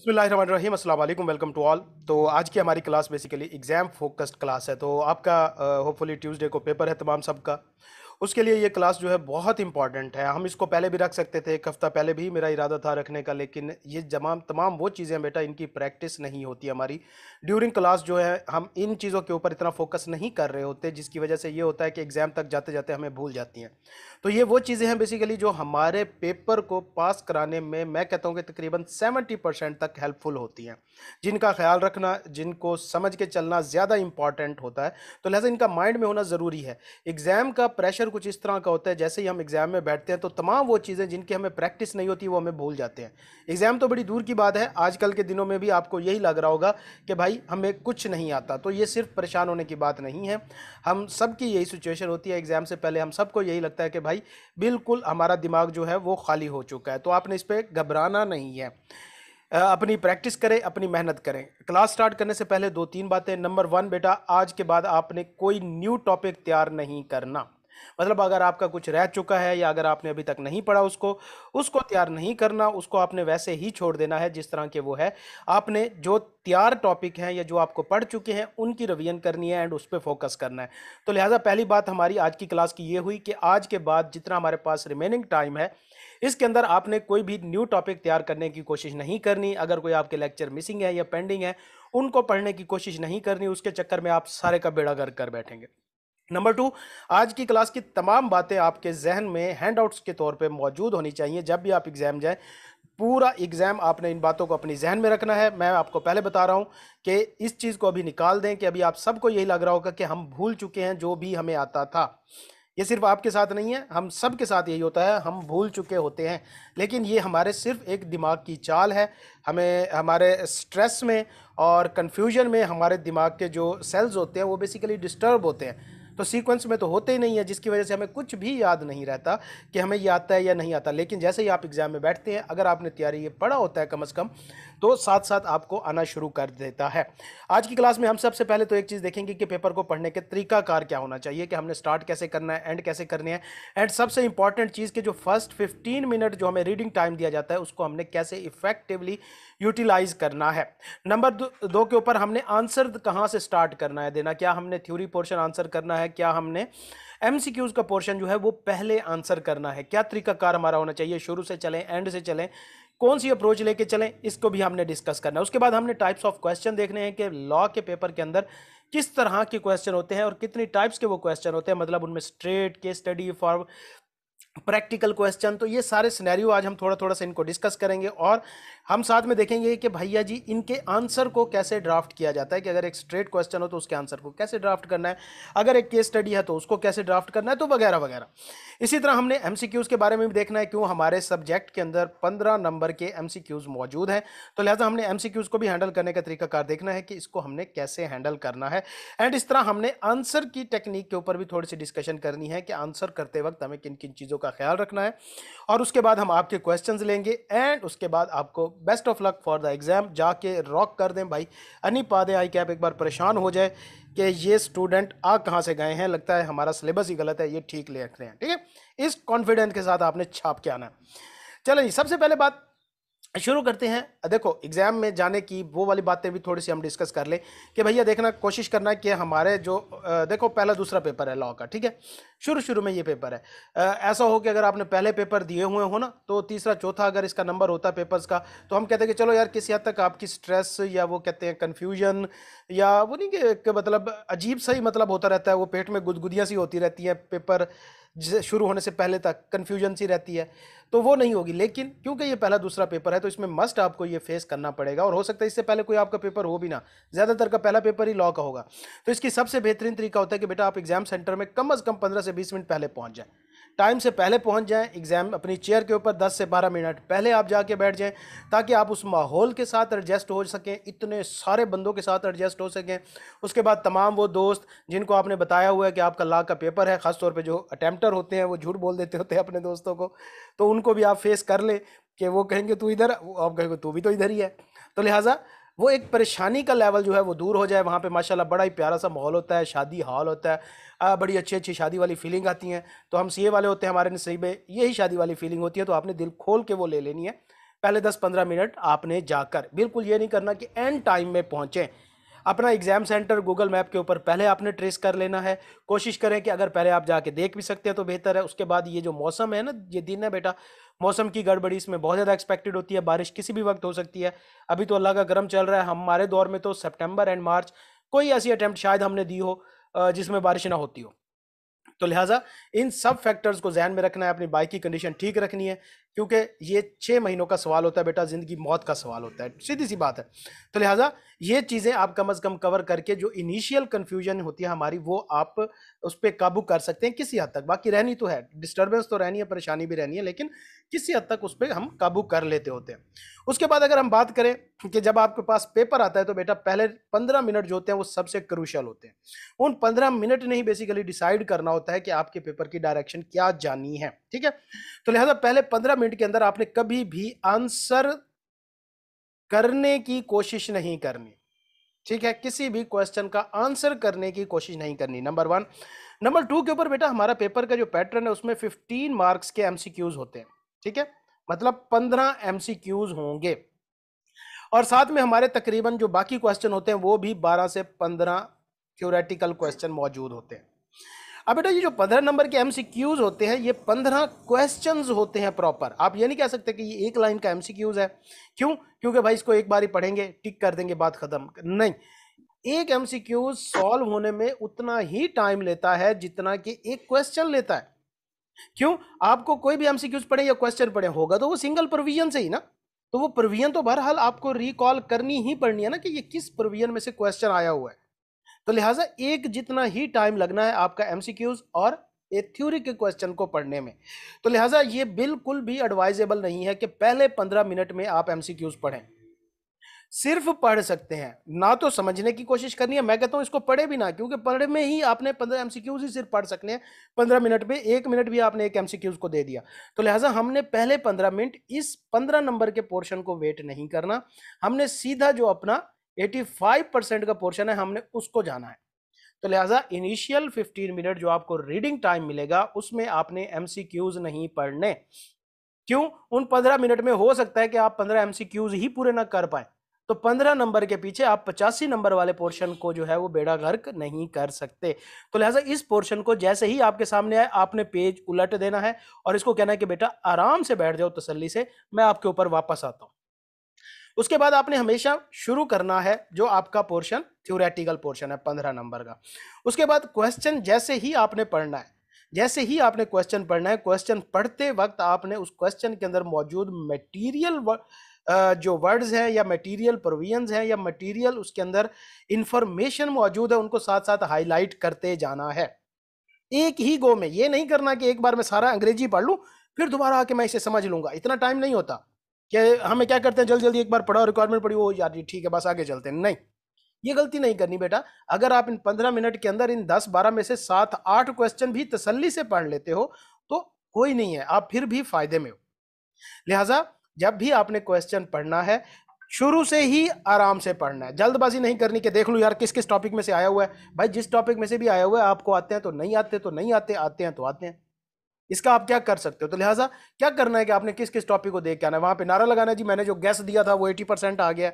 बिस्मिल्लाहिर्रहमानिर्रहीम, अस्सलाम वालेकुम, वेलकम टू ऑल। तो आज की हमारी class basically exam focused class है। तो आपका होपफुली ट्यूसडे को पेपर है तमाम सबका। उसके लिए ये क्लास जो है बहुत इंपॉर्टेंट है। हम इसको पहले भी रख सकते थे, एक हफ्ता पहले भी मेरा इरादा था रखने का, लेकिन ये तमाम तमाम वो चीज़ें हैं बेटा, इनकी प्रैक्टिस नहीं होती हमारी ड्यूरिंग क्लास। जो है हम इन चीज़ों के ऊपर इतना फोकस नहीं कर रहे होते, जिसकी वजह से ये होता है कि एग्ज़ाम तक जाते जाते हमें भूल जाती हैं। तो ये वो चीज़ें हैं बेसिकली जो हमारे पेपर को पास कराने में मैं कहता हूँ कि तकरीबन 70% तक हेल्पफुल होती हैं, जिनका ख्याल रखना, जिनको समझ के चलना ज़्यादा इंपॉर्टेंट होता है। तो लिहाजा इनका माइंड में होना ज़रूरी है। एग्ज़ाम का प्रेशर कुछ इस तरह का होता है, जैसे ही हम एग्ज़ाम में बैठते हैं तो तमाम वो चीज़ें जिनकी हमें प्रैक्टिस नहीं होती वो हमें भूल जाते हैं। एग्ज़ाम तो बड़ी दूर की बात है, आजकल के दिनों में भी आपको यही लग रहा होगा कि भाई हमें कुछ नहीं आता। तो ये सिर्फ परेशान होने की बात नहीं है, हम सबकी यही सिचुएशन होती है। एग्ज़ाम से पहले हम सबको यही लगता है कि भाई बिल्कुल हमारा दिमाग जो है वो खाली हो चुका है। तो आपने इस पे घबराना नहीं है। अपनी प्रैक्टिस करें, अपनी मेहनत करें। क्लास स्टार्ट करने से पहले 2-3 बातें। नंबर 1 बेटा, आज के बाद आपने कोई न्यू टॉपिक तैयार नहीं करना। मतलब अगर आपका कुछ रह चुका है या अगर आपने अभी तक नहीं पढ़ा उसको, उसको तैयार नहीं करना, उसको आपने वैसे ही छोड़ देना है जिस तरह के वो है। आपने जो तैयार टॉपिक हैं या जो आपको पढ़ चुके हैं उनकी रिवीजन करनी है एंड उस पे फोकस करना है। तो लिहाजा पहली बात हमारी आज की क्लास की ये हुई कि आज के बाद जितना हमारे पास रिमेनिंग टाइम है, इसके अंदर आपने कोई भी न्यू टॉपिक तैयार करने की कोशिश नहीं करनी। अगर कोई आपके लेक्चर मिसिंग है या पेंडिंग है, उनको पढ़ने की कोशिश नहीं करनी। उसके चक्कर में आप सारे का बेड़ा गर्क कर बैठेंगे। नंबर 2, आज की क्लास की तमाम बातें आपके जहन में हैंडआउट्स के तौर पे मौजूद होनी चाहिए। जब भी आप एग्जाम जाए, पूरा एग्जाम आपने इन बातों को अपनी जहन में रखना है। मैं आपको पहले बता रहा हूं कि इस चीज को अभी निकाल दें कि अभी आप सबको यही लग रहा होगा कि हम भूल चुके हैं जो भी हमें आता था। ये सिर्फ आपके साथ नहीं है, हम सब के साथ यही होता है, हम भूल चुके होते हैं। लेकिन ये हमारे सिर्फ एक दिमाग की चाल है। हमें हमारे स्ट्रेस में और कन्फ्यूजन में हमारे दिमाग के जो सेल्स होते हैं वो बेसिकली डिस्टर्ब होते हैं। तो सीक्वेंस में तो होते ही नहीं है, जिसकी वजह से हमें कुछ भी याद नहीं रहता कि हमें ये आता है या नहीं आता। लेकिन जैसे ही आप एग्जाम में बैठते हैं, अगर आपने तैयारी ये पढ़ा होता है कम से कम, तो साथ साथ आपको आना शुरू कर देता है। आज की क्लास में हम सबसे पहले तो एक चीज़ देखेंगे कि पेपर को पढ़ने के तरीकाकार क्या होना चाहिए, कि हमने स्टार्ट कैसे करना है, एंड कैसे करने हैं। एंड सबसे इंपॉर्टेंट चीज़ कि जो फर्स्ट 15 मिनट जो हमें रीडिंग टाइम दिया जाता है, उसको हमने कैसे इफेक्टिवली यूटिलाइज करना है। नंबर 2 के ऊपर हमने आंसर कहाँ से स्टार्ट करना है देना। क्या हमने थ्योरी पोर्शन आंसर करना है, क्या हमने एमसीक्यूज का पोर्शन जो है वो पहले आंसर करना है। क्या तरीकाकार हमारा होना चाहिए, शुरू से चलें, एंड से चलें, कौन सी अप्रोच लेके चलें, इसको भी हमने डिस्कस करना है। उसके बाद हमने टाइप्स ऑफ क्वेश्चन देखने हैं कि लॉ के पेपर के अंदर किस तरह के क्वेश्चन होते हैं और कितनी टाइप्स के वो क्वेश्चन होते हैं। मतलब उनमें straight, case study, for practical question. तो ये सारे सिनेरियो आज हम थोड़ा थोड़ा सा इनको डिस्कस करेंगे और हम साथ में देखेंगे कि भैया जी इनके आंसर को कैसे ड्राफ्ट किया जाता है, कि अगर एक स्ट्रेट क्वेश्चन हो तो उसके आंसर को कैसे ड्राफ्ट करना है, अगर एक केस स्टडी है तो उसको कैसे ड्राफ्ट करना है, तो वगैरह वगैरह। इसी तरह हमने एमसीक्यूज के बारे में भी देखना है, क्यों हमारे सब्जेक्ट के अंदर 15 नंबर के एमसीक्यूज मौजूद हैं। तो लिहाजा हमने एमसीक्यूज को भी हैंडल करने का तरीकाकार देखना है कि इसको हमने कैसे हैंडल करना है। एंड इस तरह हमने आंसर की टेक्निक के ऊपर भी थोड़ी सी डिस्कशन करनी है कि आंसर करते वक्त हमें किन किन चीज़ों का ख्याल रखना है। और उसके बाद हम आपके क्वेश्चंस लेंगे एंड उसके बाद आपको best of luck for the exam. जाके रॉक कर दें भाई, अनि पा दें आई कैप। एक बार परेशान हो जाए कि ये स्टूडेंट आ कहाँ से गए हैं, लगता है हमारा सिलेबस ही गलत है, ये ठीक ले रहे हैं। ठीक है, इस कॉन्फिडेंस के साथ आपने छाप के आना है। चलो जी, सबसे पहले बात शुरू करते हैं। देखो, एग्जाम में जाने की वो वाली बातें भी थोड़ी सी हम डिस्कस कर लें कि भैया देखना, कोशिश करना है कि हमारे जो देखो पहला दूसरा पेपर है लॉ का, ठीक है, शुरू शुरू में ये पेपर है। ऐसा हो कि अगर आपने पहले पेपर दिए हुए हो ना, तो तीसरा चौथा अगर इसका नंबर होता है पेपर्स का, तो हम कहते हैं कि चलो यार किसी हद तक आपकी स्ट्रेस या वो कहते हैं कन्फ्यूजन, या वो नहीं कि मतलब अजीब सा ही मतलब होता रहता है, वो पेट में गुदगुदियाँ सी होती रहती हैं पेपर शुरू होने से पहले तक, कन्फ्यूजन सी रहती है, तो वो नहीं होगी। लेकिन क्योंकि ये पहला दूसरा पेपर है तो इसमें मस्ट आपको ये फेस करना पड़ेगा, और हो सकता है इससे पहले कोई आपका पेपर हो भी ना, ज़्यादातर का पहला पेपर ही लॉ का होगा। तो इसकी सबसे बेहतरीन तरीका होता है कि बेटा आप एग्जाम सेंटर में कम से कम 15 से 20 मिनट पहले पहुंच जाएं, टाइम से पहले पहुंच जाएं। एग्जाम अपनी चेयर के ऊपर 10 से 12 मिनट पहले आप जाके बैठ जाएं, ताकि आप उस माहौल के साथ एडजस्ट हो सकें, इतने सारे बंदों के साथ एडजस्ट हो सकें। उसके बाद तमाम वो दोस्त जिनको आपने बताया हुआ है कि आपका लॉ का पेपर है, खासतौर पे जो अटेम्प्टर होते हैं वो झूठ बोल देते होते हैं अपने दोस्तों को, तो उनको भी आप फेस कर ले कि वो कहेंगे तू इधर, आप कहेंगे तू भी तो इधर ही है। तो लिहाजा वो एक परेशानी का लेवल जो है वो दूर हो जाए। वहाँ पे माशाल्लाह बड़ा ही प्यारा सा माहौल होता है, शादी हॉल होता है, बड़ी अच्छी अच्छी शादी वाली फीलिंग आती हैं। तो हम सीए वाले होते हैं, हमारे नसीब में यही शादी वाली फीलिंग होती है, तो आपने दिल खोल के वो ले लेनी है। पहले 10-15 मिनट आपने जाकर, बिल्कुल ये नहीं करना कि एंड टाइम में पहुंचे। अपना एग्जाम सेंटर गूगल मैप के ऊपर पहले आपने ट्रेस कर लेना है। कोशिश करें कि अगर पहले आप जाके देख भी सकते हैं तो बेहतर है। उसके बाद ये जो मौसम है ना, ये दिन है बेटा, मौसम की गड़बड़ी इसमें बहुत ज़्यादा एक्सपेक्टेड होती है, बारिश किसी भी वक्त हो सकती है। अभी तो अल्लाह का करम चल रहा है, हमारे दौर में तो सितंबर एंड मार्च कोई ऐसी अटेम्प्ट शायद हमने दी हो जिसमें बारिश ना होती हो। तो लिहाजा इन सब फैक्टर्स को ध्यान में रखना है, अपनी बाइक की कंडीशन ठीक रखनी है, क्योंकि ये 6 महीनों का सवाल होता है बेटा, जिंदगी मौत का सवाल होता है, सीधी सी बात है। तो लिहाजा ये चीज़ें आप कम अज़ कम कवर करके जो इनिशियल कंफ्यूजन होती है हमारी, वो आप उस पर काबू कर सकते हैं किसी हद तक। बाकी रहनी तो है, डिस्टर्बेंस तो रहनी है, परेशानी भी रहनी है, लेकिन किसी हद तक उस पर हम काबू कर लेते होते हैं। उसके बाद अगर हम बात करें कि जब आपके पास पेपर आता है तो बेटा पहले 15 मिनट जो होते हैं वो सबसे क्रूशियल होते हैं। उन 15 मिनट ने ही बेसिकली डिसाइड करना होता है कि आपके पेपर की डायरेक्शन क्या जानी है, ठीक है। तो लिहाजा पहले 15 मिनट के अंदर आपने कभी भी आंसर करने की कोशिश नहीं करनी, ठीक है। किसी भी क्वेश्चन का आंसर करने की कोशिश नहीं करनी, नंबर 1। नंबर 2 के ऊपर बेटा हमारा पेपर का जो पैटर्न है उसमें 15 मार्क्स के एमसीक्यूज होते हैं, ठीक है, मतलब 15 एमसीक्यूज होंगे, और साथ में हमारे तकरीबन जो बाकी क्वेश्चन होते हैं वो भी 12 से 15 थ्योरेटिकल क्वेश्चन मौजूद होते हैं। अब बेटा ये जो 15 नंबर के एमसीक्यूज होते हैं, ये 15 क्वेश्चंस होते हैं प्रॉपर। आप ये नहीं कह सकते कि ये एक लाइन का एमसीक्यूज है। क्यों? क्योंकि भाई इसको एक बार ही पढ़ेंगे, टिक कर देंगे, बात खत्म। नहीं, एक एमसीक्यूज सॉल्व होने में उतना ही टाइम लेता है जितना कि एक क्वेश्चन लेता है। क्यों? आपको कोई भी एमसीक्यूज पढ़े या क्वेश्चन पढ़े होगा तो वो सिंगल प्रोविजन से ही ना, तो वो प्रोविजन तो बहरहाल आपको रिकॉल करनी ही पड़नी है ना कि ये किस प्रोविजन में से क्वेश्चन आया हुआ है। तो लिहाजा एक जितना ही टाइम लगना है आपका एमसीक्यूज और एक थ्योरी के क्वेश्चन को पढ़ने में। तो लिहाजा ये बिल्कुल भी एडवाइजेबल नहीं है कि पहले 15 मिनट में आप एमसीक्यूज पढ़ें। सिर्फ पढ़ सकते हैं ना, तो समझने की कोशिश करनी है। मैं कहता हूं इसको पढ़े भी ना, क्योंकि पढ़े में ही आपने 15 एमसीक्यूज ही सिर्फ पढ़ सकने हैं 15 मिनट में। 1 मिनट भी आपने एक एमसीक्यूज को दे दिया। तो लिहाजा हमने पहले 15 मिनट इस 15 नंबर के पोर्शन को वेट नहीं करना, हमने सीधा जो अपना 85% का पोर्शन है हमने उसको जाना है। तो लिहाजा इनिशियल 15 मिनट जो आपको रीडिंग टाइम मिलेगा उसमें आपने एमसीक्यूज नहीं पढ़ने। क्यों? उन 15 मिनट में हो सकता है कि आप 15 एमसीक्यूज ही पूरे ना कर पाए, तो 15 नंबर के पीछे आप 85 नंबर वाले पोर्शन को जो है वो बेड़ा गर्क नहीं कर सकते। तो लिहाजा इस पोर्शन को जैसे ही आपके सामने आए आपने पेज उलट देना है और इसको कहना है कि बेटा आराम से बैठ जाओ तसल्ली से, मैं आपके ऊपर वापस आता हूं। उसके बाद आपने हमेशा शुरू करना है जो आपका पोर्शन थ्योरेटिकल पोर्शन है 15 नंबर का। उसके बाद क्वेश्चन जैसे ही आपने पढ़ना है, जैसे ही आपने क्वेश्चन पढ़ना है, क्वेश्चन पढ़ते वक्त आपने उस क्वेश्चन के अंदर मौजूद मटेरियल जो वर्ड्स हैं या मटेरियल प्रोविजंस हैं या मटेरियल उसके अंदर इंफॉर्मेशन मौजूद है उनको साथ साथ हाईलाइट करते जाना है। एक ही गो में, ये नहीं करना कि एक बार मैं सारा अंग्रेजी पढ़ लूं फिर दोबारा आके मैं इसे समझ लूंगा, इतना टाइम नहीं होता। कि हमें क्या करते हैं, जल्दी जल्दी एक बार पढ़ा, रिक्वायरमेंट पढ़ी, वो यार ठीक है बस आगे चलते हैं। नहीं, ये गलती नहीं करनी बेटा। अगर आप इन 15 मिनट के अंदर इन 10-12 में से 7-8 क्वेश्चन भी तसल्ली से पढ़ लेते हो तो कोई नहीं है, आप फिर भी फायदे में हो। लिहाजा जब भी आपने क्वेश्चन पढ़ना है शुरू से ही आराम से पढ़ना है, जल्दबाजी नहीं करनी कि देख लो यार किस किस टॉपिक में से आया हुआ है। भाई जिस टॉपिक में से भी आया हुआ है आपको आते हैं तो नहीं आते तो नहीं आते, आते हैं तो आते हैं, इसका आप क्या कर सकते हो। तो लिहाजा क्या करना है कि आपने किस किस टॉपिक को देख के आना है, वहां पे नारा लगाना है जी मैंने जो गैस दिया था वो 80% आ गया,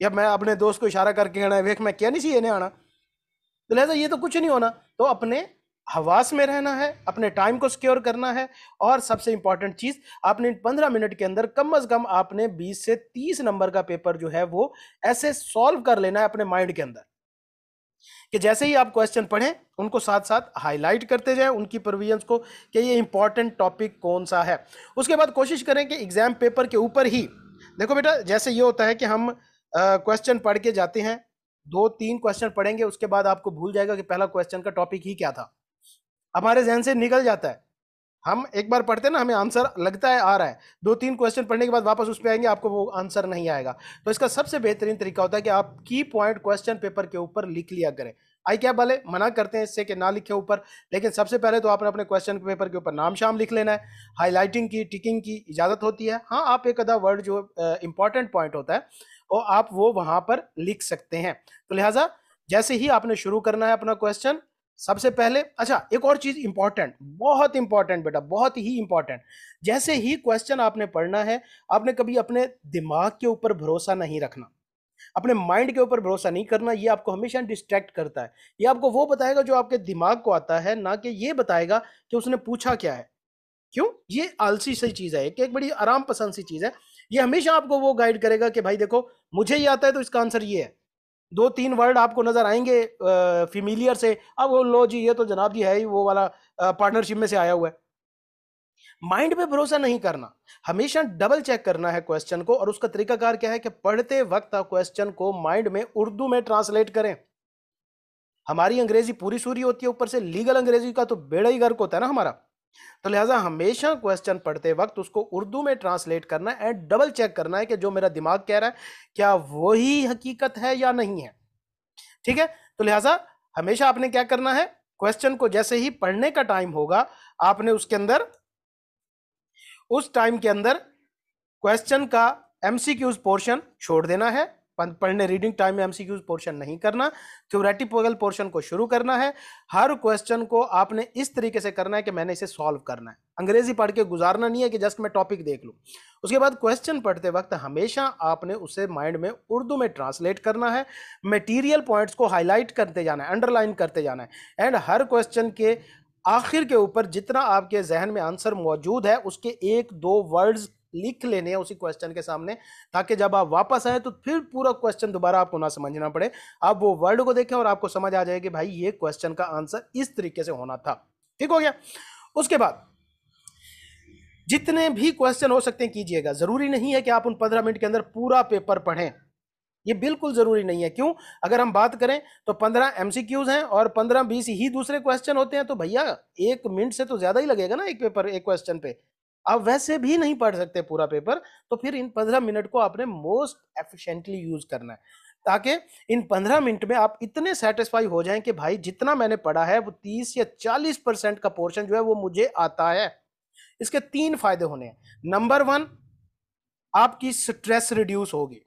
या मैं अपने दोस्त को इशारा करके कहना है वेख मैं क्या नहीं चाहिए आना। तो लिहाजा ये तो कुछ नहीं होना। तो अपने हवास में रहना है, अपने टाइम को सिक्योर करना है, और सबसे इंपॉर्टेंट चीज आपने इन 15 मिनट के अंदर कम अज कम आपने 20 से 30 नंबर का पेपर जो है वो ऐसे सॉल्व कर लेना है अपने माइंड के अंदर कि जैसे ही आप क्वेश्चन पढ़ें उनको साथ साथ हाईलाइट करते जाएं उनकी प्रोविजंस को कि ये इंपॉर्टेंट टॉपिक कौन सा है। उसके बाद कोशिश करें कि एग्जाम पेपर के ऊपर ही, देखो बेटा जैसे ये होता है कि हम क्वेश्चन पढ़ के जाते हैं, 2-3 क्वेश्चन पढ़ेंगे उसके बाद आपको भूल जाएगा कि पहला क्वेश्चन का टॉपिक ही क्या था, हमारे जहन से निकल जाता है। हम एक बार पढ़ते हैं ना, हमें आंसर लगता है आ रहा है, 2-3 क्वेश्चन पढ़ने के बाद वापस उस पर आएंगे आपको वो आंसर नहीं आएगा। तो इसका सबसे बेहतरीन तरीका होता है कि आप की पॉइंट क्वेश्चन पेपर के ऊपर लिख लिया करें। आई क्या वाले मना करते हैं इससे कि ना लिखे ऊपर, लेकिन सबसे पहले तो आपने अपने क्वेश्चन पेपर के ऊपर नाम शाम लिख लेना है। हाईलाइटिंग की टिकिंग की इजाजत होती है, हाँ आप एक आधा वर्ड जो इंपॉर्टेंट पॉइंट होता है और आप वो वहां पर लिख सकते हैं। तो लिहाजा जैसे ही आपने शुरू करना है अपना क्वेश्चन, सबसे पहले अच्छा एक और चीज इंपॉर्टेंट, बहुत इंपॉर्टेंट बेटा, बहुत ही इंपॉर्टेंट। जैसे ही क्वेश्चन आपने पढ़ना है, आपने कभी अपने दिमाग के ऊपर भरोसा नहीं रखना, अपने माइंड के ऊपर भरोसा नहीं करना। ये आपको हमेशा डिस्ट्रैक्ट करता है। ये आपको वो बताएगा जो आपके दिमाग को आता है, ना कि ये बताएगा कि उसने पूछा क्या है। क्यों? ये आलसी सी चीज है, एक बड़ी आराम पसंद सी चीज है। ये हमेशा आपको वो गाइड करेगा कि भाई देखो मुझे ये आता है तो इसका आंसर ये है। दो तीन वर्ड आपको नजर आएंगे फिमिलियर से, अब वो लो जी ये तो जनाब जी है ही वो वाला पार्टनरशिप में से आया हुआ है। माइंड पे भरोसा नहीं करना, हमेशा डबल चेक करना है क्वेश्चन को। और उसका तरीकाकार क्या है कि पढ़ते वक्त आप क्वेश्चन को माइंड में उर्दू में ट्रांसलेट करें। हमारी अंग्रेजी पूरी सूरी होती है, ऊपर से लीगल अंग्रेजी का तो बेड़ा ही गर्क होता है ना हमारा। तो लिहाजा हमेशा क्वेश्चन पढ़ते वक्त उसको उर्दू में ट्रांसलेट करना है एंड डबल चेक करना है कि जो मेरा दिमाग कह रहा है क्या वही हकीकत है या नहीं है। ठीक है? तो लिहाजा हमेशा आपने क्या करना है, क्वेश्चन को जैसे ही पढ़ने का टाइम होगा, आपने उसके अंदर उस टाइम के अंदर क्वेश्चन का एमसीक्यूज पोर्शन छोड़ देना है। पढ़ने रीडिंग टाइम में एमसीक्यूज पोर्शन नहीं करना, थ्योरेटिकल पोर्शन को शुरू करना है। हर क्वेश्चन को आपने इस तरीके से करना है कि मैंने इसे सॉल्व करना है, अंग्रेजी पढ़ के गुजारना नहीं है कि जस्ट मैं टॉपिक देख लूं। उसके बाद क्वेश्चन पढ़ते वक्त हमेशा आपने उसे माइंड में उर्दू में ट्रांसलेट करना है, मटेरियल पॉइंट्स को हाईलाइट करते जाना है, अंडरलाइन करते जाना है। एंड हर क्वेश्चन के आखिर के ऊपर जितना आपके जहन में आंसर मौजूद है उसके एक दो वर्ड्स लिख लेने हैं उसी क्वेश्चन के सामने, ताकि जब आप वापस आए तो फिर पूरा क्वेश्चन दोबारा आपको ना समझना पड़े। आप वो वर्ड को देखें और आपको समझ आ जाए कि भाई ये क्वेश्चन का आंसर इस तरीके से होना था। ठीक हो गया? उसके बाद जितने भी क्वेश्चन हो सकते हैं कीजिएगा। जरूरी नहीं है कि आप उन 15 मिनट के अंदर पूरा पेपर पढ़ें, ये बिल्कुल जरूरी नहीं है। क्यों? अगर हम बात करें तो 15 एमसीक्यूज हैं और 15-20 ही दूसरे क्वेश्चन होते हैं, तो भैया 1 मिनट से तो ज्यादा ही लगेगा ना एक पेपर, एक क्वेश्चन पे। आप वैसे भी नहीं पढ़ सकते पूरा पेपर, तो फिर इन 15 मिनट को आपने मोस्ट एफिशिएंटली यूज करना है, ताकि इन 15 मिनट में आप इतने सेटिस्फाई हो जाएं कि भाई जितना मैंने पढ़ा है वो 30 या 40% का पोर्शन जो है वो मुझे आता है। इसके 3 फायदे होने हैं। नंबर 1, आपकी स्ट्रेस रिड्यूस होगी।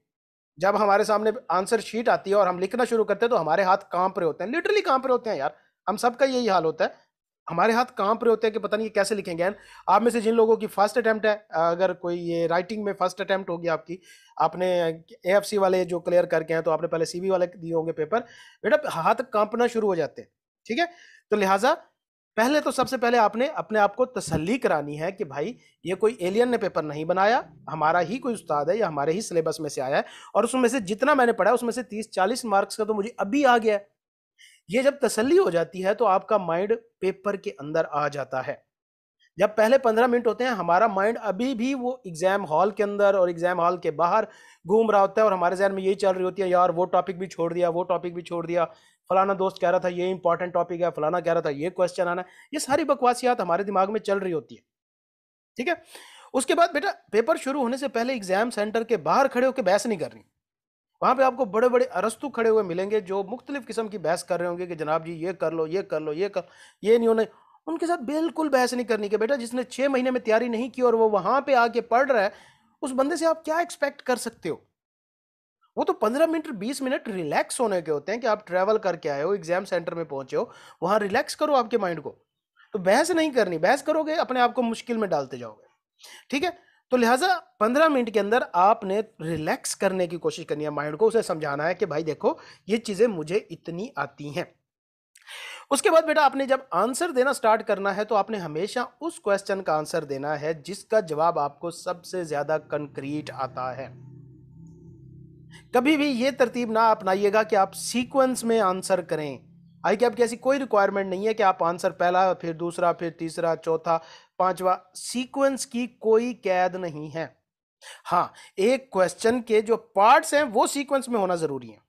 जब हमारे सामने आंसर शीट आती है और हम लिखना शुरू करते हैं तो हमारे हाथ कांप रहे होते हैं, लिटरली कांप रहे होते हैं यार। हम सबका यही हाल होता है, हमारे हाथ कांप रहे होते हैं कि पता नहीं कैसे लिखेंगे। आप में से जिन लोगों की फर्स्ट अटेम्प्ट है, अगर कोई ये राइटिंग में फर्स्ट अटेम्प्ट होगी आपकी, आपने एएफसी वाले जो क्लियर करके हैं तो आपने पहले सीवी वाले दिए होंगे पेपर, बेटा हाथ कांपना शुरू हो जाते हैं। ठीक है? तो लिहाजा पहले तो सबसे पहले आपने अपने आप को तसल्ली करानी है कि भाई ये कोई एलियन ने पेपर नहीं बनाया, हमारा ही कोई उस्ताद है या हमारे ही सिलेबस में से आया है, और उसमें से जितना मैंने पढ़ा उसमें से 30-40 मार्क्स का तो मुझे अभी आ गया है। ये जब तसल्ली हो जाती है तो आपका माइंड पेपर के अंदर आ जाता है। जब पहले 15 मिनट होते हैं हमारा माइंड अभी भी वो एग्जाम हॉल के अंदर और एग्जाम हॉल के बाहर घूम रहा होता है, और हमारे जहन में यही चल रही होती है, यार वो टॉपिक भी छोड़ दिया, वो टॉपिक भी छोड़ दिया, फलाना दोस्त कह रहा था ये इंपॉर्टेंट टॉपिक है, फलाना कह रहा था ये क्वेश्चन आना है। ये सारी बकवासियात हमारे दिमाग में चल रही होती है। ठीक है? उसके बाद बेटा पेपर शुरू होने से पहले एग्जाम सेंटर के बाहर खड़े होकर बहस नहीं करनी। वहां पे आपको बड़े बड़े अरस्तु खड़े हुए मिलेंगे जो मुख्तलिफ किस्म की बहस कर रहे होंगे कि जनाब जी ये कर लो, ये कर लो, ये कर, ये नहीं होना। उनके साथ बिल्कुल बहस नहीं करनी कि बेटा जिसने 6 महीने में तैयारी नहीं की और वो वहां पे आके पढ़ रहा है, उस बंदे से आप क्या एक्सपेक्ट कर सकते हो? वो तो 15 मिनट 20 मिनट रिलैक्स होने के होते हैं कि आप ट्रैवल करके आए हो, एग्जाम सेंटर में पहुंचे हो, वहां रिलैक्स करो आपके माइंड को। तो बहस नहीं करनी, बहस करोगे अपने आप को मुश्किल में डालते जाओगे। ठीक है? तो लिहाजा 15 मिनट के अंदर आपने रिलैक्स करने की कोशिश करनी है माइंड को, उसे समझाना है कि भाई देखो ये चीजें मुझे इतनी आती हैं। उसके बाद बेटा आपने जब आंसर देना स्टार्ट करना है तो आपने हमेशा उस क्वेश्चन का आंसर देना है जिसका जवाब आपको सबसे ज्यादा कंक्रीट आता है। कभी भी ये तरतीब ना अपनाइएगा कि आप सीक्वेंस में आंसर करें। आई कैप की ऐसी कोई रिक्वायरमेंट नहीं है कि आप आंसर पहला फिर दूसरा फिर तीसरा चौथा पांचवा, सीक्वेंस की कोई कैद नहीं है। हाँ, एक क्वेश्चन के जो पार्ट्स हैं वो सीक्वेंस में होना जरूरी है,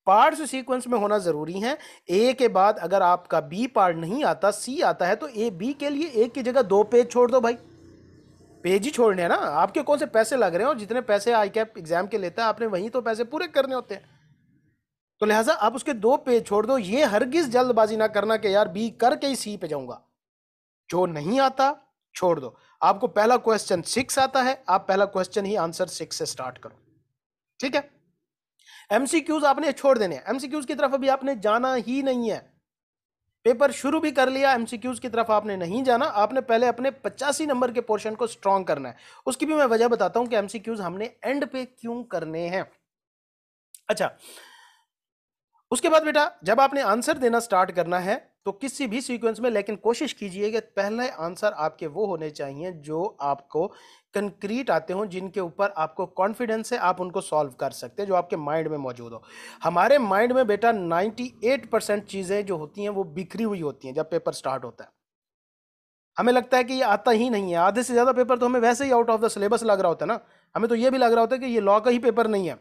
पार्ट्स सीक्वेंस में होना जरूरी है। ए के बाद अगर आपका बी पार्ट नहीं आता, सी आता है, तो ए बी के लिए एक की जगह 2 पेज छोड़ दो भाई। पेज ही छोड़ने हैं ना, आपके कौन से पैसे लग रहे हैं, और जितने पैसे आई कैप एग्जाम के लेता है आपने वहीं तो पैसे पूरे करने होते हैं। तो लिहाजा आप उसके 2 पेज छोड़ दो। ये हरगिज जल्दबाजी ना करना कि यार बी करके ही सी पे जाऊंगा, जो नहीं आता छोड़ दो। आपको पहला क्वेश्चन 6 आता है, आप पहला क्वेश्चन ही आंसर 6 से स्टार्ट करो। ठीक है? एमसीक्यूज आपने छोड़ देने हैं, एमसीक्यूज की तरफ अभी आपने जाना ही नहीं है। पेपर शुरू भी कर लिया, एमसीक्यूज की तरफ आपने नहीं जाना, आपने पहले अपने 85 नंबर के पोर्शन को स्ट्रॉन्ग करना है। उसकी भी मैं वजह बताता हूं कि एमसीक्यूज हमने एंड पे क्यों करने हैं। अच्छा, उसके बाद बेटा जब आपने आंसर देना स्टार्ट करना है तो किसी भी सीक्वेंस में, लेकिन कोशिश कीजिए कि पहले आंसर आपके वो होने चाहिए जो आपको कंक्रीट आते हो, जिनके ऊपर आपको कॉन्फिडेंस है, आप उनको सॉल्व कर सकते हैं, जो आपके माइंड में मौजूद हो। हमारे माइंड में बेटा 98% चीजें जो होती हैं वो बिखरी हुई होती हैं जब पेपर स्टार्ट होता है। हमें लगता है कि ये आता ही नहीं है, आधे से ज्यादा पेपर तो हमें वैसे ही आउट ऑफ द सिलेबस लग रहा होता है ना, हमें तो ये भी लग रहा होता है कि ये लॉ का ही पेपर नहीं है।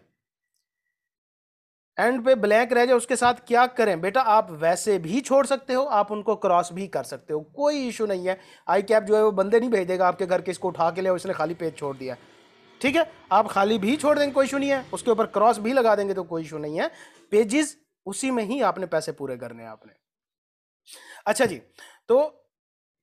एंड पे ब्लैंक रह जाए उसके साथ क्या करें बेटा, आप वैसे भी छोड़ सकते हो, आप उनको क्रॉस भी कर सकते हो, कोई इशू नहीं है। आई कैप जो है वो बंदे नहीं भेज देगा आपके घर के, इसको उठा के ले इसने खाली पेज छोड़ दिया, ठीक है, आप खाली भी छोड़ देंगे कोई इशू नहीं है, उसके ऊपर क्रॉस भी लगा देंगे तो कोई इशू नहीं है। पेजेस उसी में ही आपने पैसे पूरे करने हैं आपने। अच्छा जी, तो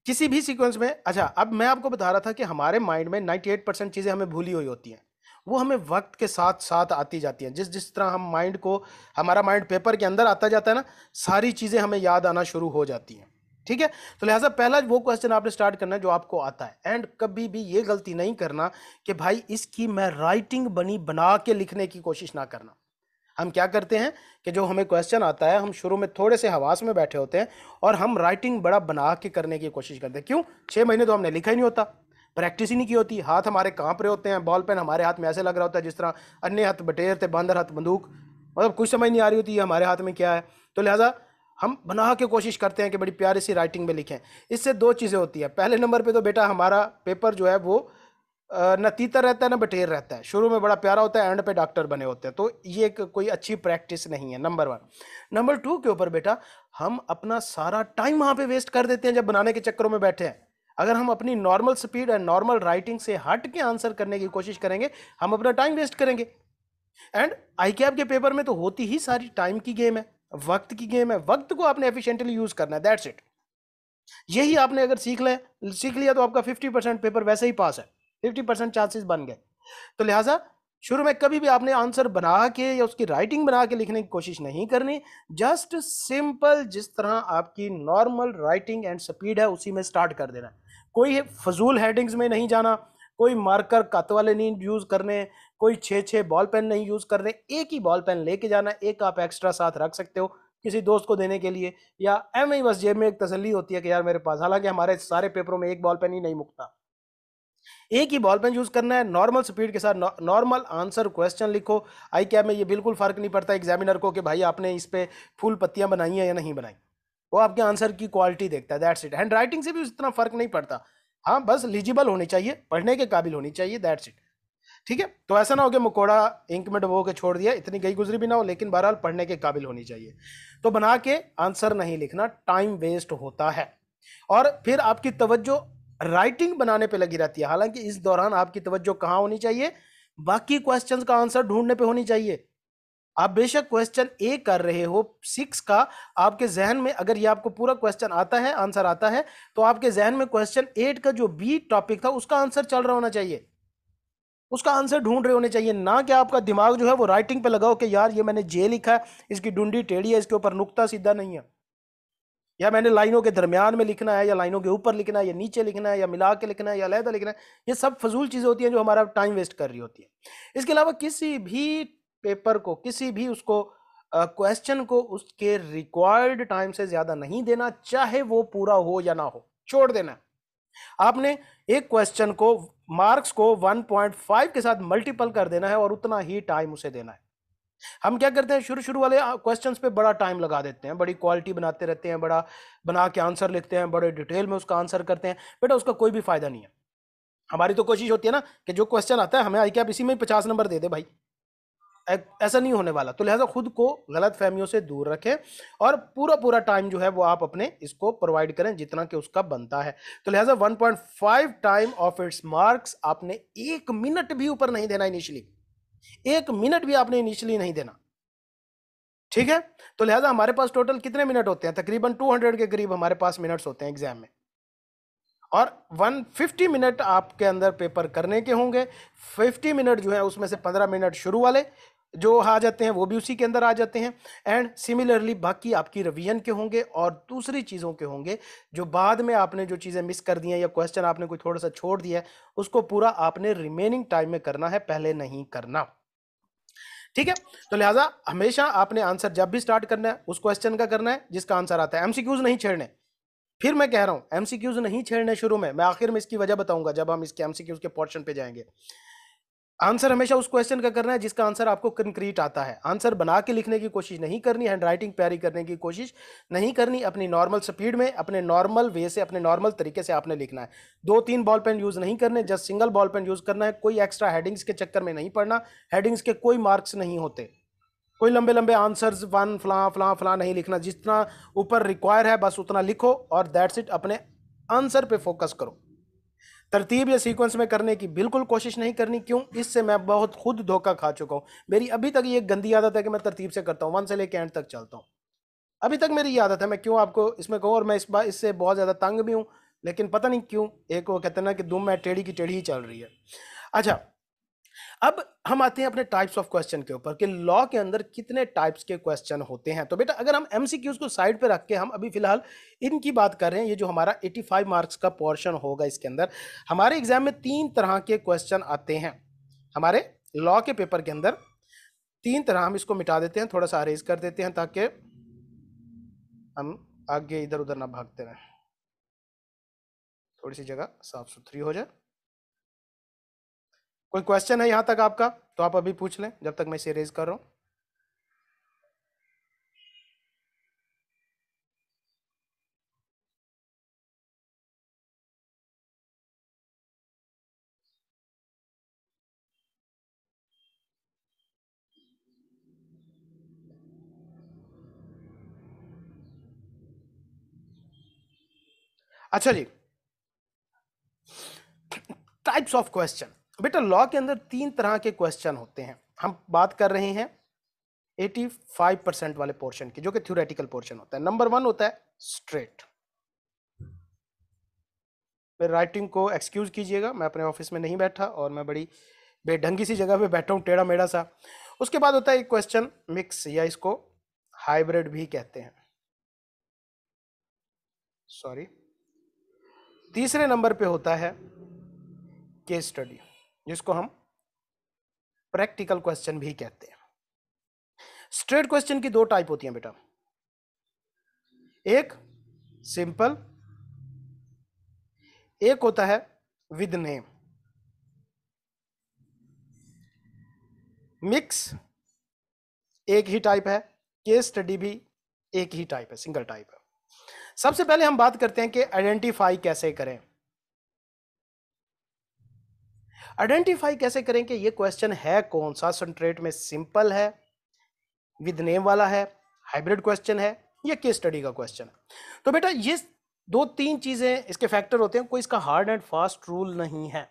किसी भी सीक्वेंस में, अच्छा अब मैं आपको बता रहा था कि हमारे माइंड में 98% चीजें हमें भूली हुई होती हैं, वो हमें वक्त के साथ साथ आती जाती हैं। जिस जिस तरह हम माइंड को, हमारा माइंड पेपर के अंदर आता जाता है ना, सारी चीजें हमें याद आना शुरू हो जाती हैं, ठीक है। तो लिहाजा पहला वो क्वेश्चन आपने स्टार्ट करना है जो आपको आता है, एंड कभी भी ये गलती नहीं करना कि भाई इसकी मैं राइटिंग बना के लिखने की कोशिश ना करना। हम क्या करते हैं कि जो हमें क्वेश्चन आता है, हम शुरू में थोड़े से हवास में बैठे होते हैं और हम राइटिंग बड़ा बना के करने की कोशिश करते हैं। क्यों? 6 महीने तो हमने लिखा ही नहीं होता, प्रैक्टिस ही नहीं की होती, हाथ हमारे कांप रहे होते हैं, बॉल पेन हमारे हाथ में ऐसे लग रहा होता है जिस तरह अन्य हाथ बटेर थे, बंदर हाथ बंदूक, मतलब कुछ समझ नहीं आ रही होती है हमारे हाथ में क्या है। तो लिहाजा हम बना के कोशिश करते हैं कि बड़ी प्यारी सी राइटिंग में लिखें। इससे दो चीज़ें होती है, पहले नंबर पे तो बेटा हमारा पेपर जो है वो न तीतर रहता है ना बटेर रहता है, शुरू में बड़ा प्यारा होता है, एंड पे डॉक्टर बने होते हैं, तो ये एक कोई अच्छी प्रैक्टिस नहीं है, नंबर 1। नंबर 2 के ऊपर बेटा हम अपना सारा टाइम वहां पे वेस्ट कर देते हैं जब बनाने के चक्करों में बैठे हैं। अगर हम अपनी normal speed and normal writing से हट के आंसर करने की कोशिश करेंगे, हम अपना टाइम वेस्ट करेंगे। एंड आई कैप के पेपर में तो होती ही सारी टाइम की गेम है, वक्त की गेम है, वक्त को आपने एफिशिएंटली यूज करना है, दैट्स इट। यही आपने अगर सीख लिया तो आपका 50% पेपर वैसे ही पास है, 50% चांसेस बन गए। तो लिहाजा शुरू में कभी भी आपने आंसर बना के या उसकी राइटिंग बना के लिखने की कोशिश नहीं करनी, जस्ट सिंपल जिस तरह आपकी नॉर्मल राइटिंग एंड स्पीड है उसी में स्टार्ट कर देना। कोई फजूल हेडिंग्स में नहीं जाना, कोई मार्कर कत वाले नहीं यूज करने, कोई 6 बॉल पेन नहीं यूज करने, एक ही बॉल पेन लेके जाना, एक आप एक्स्ट्रा साथ रख सकते हो किसी दोस्त को देने के लिए, या एम ही बस जेब में एक तसल्ली होती है कि यार मेरे पास, हालांकि हमारे सारे पेपरों में एक बॉल पेन ही नहीं मुकता, एक ही बॉल पेन यूज करना है, नॉर्मल स्पीड के साथ नॉर्मल आंसर क्वेश्चन लिखो। आई कैब में ये बिल्कुल फर्क नहीं पड़ता एग्जामिनर को कि भाई आपने इस पे फुल पत्तियां बनाई हैं या नहीं बनाई, वो आपके आंसर की क्वालिटी देखता है, दैट्स इट। हैंड राइटिंग से भी उतना फर्क नहीं पड़ता, हाँ बस लीजिबल होनी चाहिए, पढ़ने के काबिल होनी चाहिए, दैट्स इट, ठीक है। तो ऐसा ना हो कि मकोड़ा इंक में डुबो के छोड़ दिया, इतनी गई गुजरी भी ना हो, लेकिन बहरहाल पढ़ने के काबिल होनी चाहिए। तो बना के आंसर नहीं लिखना, टाइम वेस्ट होता है, और फिर आपकी तवज्जो राइटिंग बनाने पे लगी रहती है। हालांकि इस दौरान आपकी तवज्जो कहां होनी चाहिए, बाकी क्वेश्चंस का आंसर ढूंढने पे होनी चाहिए। आप बेशक क्वेश्चन ए कर रहे हो 6 का, आपके जहन में अगर ये आपको पूरा क्वेश्चन आता है, आंसर आता है, तो आपके जहन में क्वेश्चन 8 का जो बी टॉपिक था उसका आंसर चल रहा होना चाहिए, उसका आंसर ढूंढ रहे होने चाहिए, ना कि आपका दिमाग जो है वो राइटिंग पे लगाओ कि यार ये मैंने जे लिखा है, इसकी डुंडी टेढ़ी है, इसके ऊपर नुक्ता सीधा नहीं है, या मैंने लाइनों के दरमियान में लिखना है, या लाइनों के ऊपर लिखना है, या नीचे लिखना है, या मिला के लिखना है, या अलहदा लिखना है। ये सब फजूल चीजें होती हैं जो हमारा टाइम वेस्ट कर रही होती है। इसके अलावा किसी भी पेपर को, किसी भी उसको क्वेश्चन को उसके रिक्वायर्ड टाइम से ज्यादा नहीं देना, चाहे वो पूरा हो या ना हो, छोड़ देना है। आपने एक क्वेश्चन को, मार्क्स को 1.5 के साथ मल्टीपल कर देना है और उतना ही टाइम उसे देना है। हम क्या करते हैं, शुरू शुरू वाले क्वेश्चंस पे बड़ा टाइम लगा देते हैं, बड़ी क्वालिटी बनाते रहते हैं, बड़ा बना के आंसर लिखते हैं, बड़े डिटेल में उसका आंसर करते हैं, बेटा उसका कोई भी फायदा नहीं है। हमारी तो कोशिश होती है ना कि जो क्वेश्चन आता है हमें आई कैप इसी में ही 50 नंबर दे दे भाई, ऐसा नहीं होने वाला। तो लिहाजा खुद को गलत फहमियों से दूर रखें और पूरा पूरा टाइम जो है वो आप अपने इसको प्रोवाइड करें जितना कि उसका बनता है। तो लिहाजा 1.5 टाइम ऑफ इट्स मार्क्स आपने 1 मिनट भी ऊपर नहीं देना इनिशियली, 1 मिनट भी आपने इनिशियली नहीं देना, ठीक है। तो लिहाजा हमारे पास टोटल कितने मिनट होते हैं, तकरीबन 200 के करीब हमारे पास मिनट्स होते हैं एग्जाम में, और 150 मिनट आपके अंदर पेपर करने के होंगे। 50 मिनट जो है उसमें से 15 मिनट शुरू वाले, जो आ जाते हैं वो भी उसी के अंदर आ जाते हैं। एंड सिमिलरली बाकी आपकी रिवीजन के होंगे और दूसरी चीज़ों के होंगे, जो बाद में आपने जो चीज़ें मिस कर दी हैं या क्वेश्चन आपने कोई थोड़ा सा छोड़ दिया है, उसको पूरा आपने रिमेनिंग टाइम में करना है, पहले नहीं करना। ठीक है, तो लिहाजा हमेशा आपने आंसर जब भी स्टार्ट करना है उस क्वेश्चन का करना है जिसका आंसर आता है। एमसीक्यूज नहीं छेड़ने। फिर मैं कह रहा हूं एमसीक्यूज नहीं छेड़ने शुरू में, मैं आखिर में इसकी वजह बताऊंगा जब हम इसके एमसीक्यूज के पोर्शन पे जाएंगे। आंसर हमेशा उस क्वेश्चन का करना है जिसका आंसर आपको कंक्रीट आता है। आंसर बना के लिखने की कोशिश नहीं करनी, हैंड राइटिंग प्यारी करने की कोशिश नहीं करनी। अपनी नॉर्मल स्पीड में, अपने नॉर्मल वे से, अपने नॉर्मल तरीके से आपने लिखना है। 2-3 बॉल पेन यूज नहीं करने, just single ball pen use करना है। कोई एक्स्ट्रा हेडिंग्स के चक्कर में नहीं पड़ना, हेडिंग्स के कोई मार्क्स नहीं होते। कोई लंबे लंबे आंसर्स वन फला फला फला नहीं लिखना, जितना ऊपर रिक्वायर है बस उतना लिखो और दैट्स इट। अपने आंसर पे फोकस करो। तरतीब या सीक्वेंस में करने की बिल्कुल कोशिश नहीं करनी। क्यों? इससे मैं बहुत खुद धोखा खा चुका हूं। मेरी अभी तक ये गंदी आदत है कि मैं तरतीब से करता हूं, 1 से लेकर एंड तक चलता हूं। अभी तक मेरी ये आदत है। मैं क्यों आपको इसमें कहूं, और मैं इस बार इससे बहुत ज्यादा तंग भी हूं, लेकिन पता नहीं क्यों, एक वो कहते हैं ना कि दुम में टेढ़ी की टेढ़ी ही चल रही है। अच्छा, अब हम आते हैं अपने टाइप्स ऑफ क्वेश्चन के ऊपर कि लॉ के अंदर कितने टाइप्स के क्वेश्चन होते हैं। तो बेटा अगर हम एमसीक्यूज को साइड पे रख के हम अभी फिलहाल इनकी बात कर रहे हैं, ये जो हमारा 85 मार्क्स का पोर्शन होगा इसके अंदर हमारे एग्जाम में 3 तरह के क्वेश्चन आते हैं। हमारे लॉ के पेपर के अंदर 3 तरह, हम इसको मिटा देते हैं, थोड़ा सा अरेज कर देते हैं ताकि हम आगे इधर उधर ना भागते रहें, थोड़ी सी जगह साफ सुथरी हो जाए। कोई क्वेश्चन है यहां तक आपका तो आप अभी पूछ लें जब तक मैं इसे रेज कर रहा हूं। अच्छा जी, टाइप्स ऑफ क्वेश्चन। बेटा लॉ के अंदर 3 तरह के क्वेश्चन होते हैं। हम बात कर रहे हैं 85% वाले पोर्शन की, जो कि थ्योरेटिकल पोर्शन होता है। नंबर 1 होता है स्ट्रेट। मेरे राइटिंग को एक्सक्यूज कीजिएगा, मैं अपने ऑफिस में नहीं बैठा और मैं बड़ी बेढंगी सी जगह पे बैठा हूं, टेढ़ा मेढ़ा सा। उसके बाद होता है एक क्वेश्चन मिक्स, या इसको हाइब्रिड भी कहते हैं, सॉरी। तीसरे नंबर पे होता है केस स्टडी, जिसको हम प्रैक्टिकल क्वेश्चन भी कहते हैं। स्ट्रेट क्वेश्चन की 2 टाइप होती हैं बेटा, एक सिंपल, एक होता है विद नेम। मिक्स एक ही टाइप है, केस स्टडी भी एक ही टाइप है, सिंगल टाइप है। सबसे पहले हम बात करते हैं कि आइडेंटिफाई कैसे करें। आइडेंटिफाई कैसे करें कि ये क्वेश्चन है कौन सा, स्ट्रेट में सिंपल है, विद नेम वाला है, हाइब्रिड क्वेश्चन है, या केस स्टडी का क्वेश्चन है। तो बेटा ये 2-3 चीजें इसके फैक्टर होते हैं। कोई इसका हार्ड एंड फास्ट रूल नहीं है,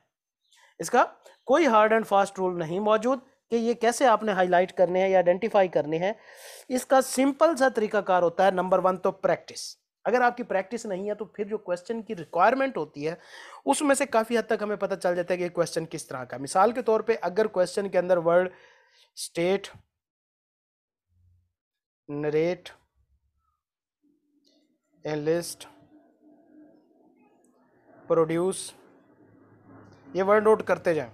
इसका कोई हार्ड एंड फास्ट रूल नहीं मौजूद कि ये कैसे आपने हाईलाइट करने हैं या आइडेंटिफाई करने हैं। इसका सिंपल सा तरीकाकार होता है। नंबर 1 तो प्रैक्टिस। अगर आपकी प्रैक्टिस नहीं है तो फिर जो क्वेश्चन की रिक्वायरमेंट होती है उसमें से काफी हद तक हमें पता चल जाता है कि क्वेश्चन किस तरह का। मिसाल के तौर पे अगर क्वेश्चन के अंदर word state, narrate, enlist, produce, ये वर्ड नोट करते जाएं,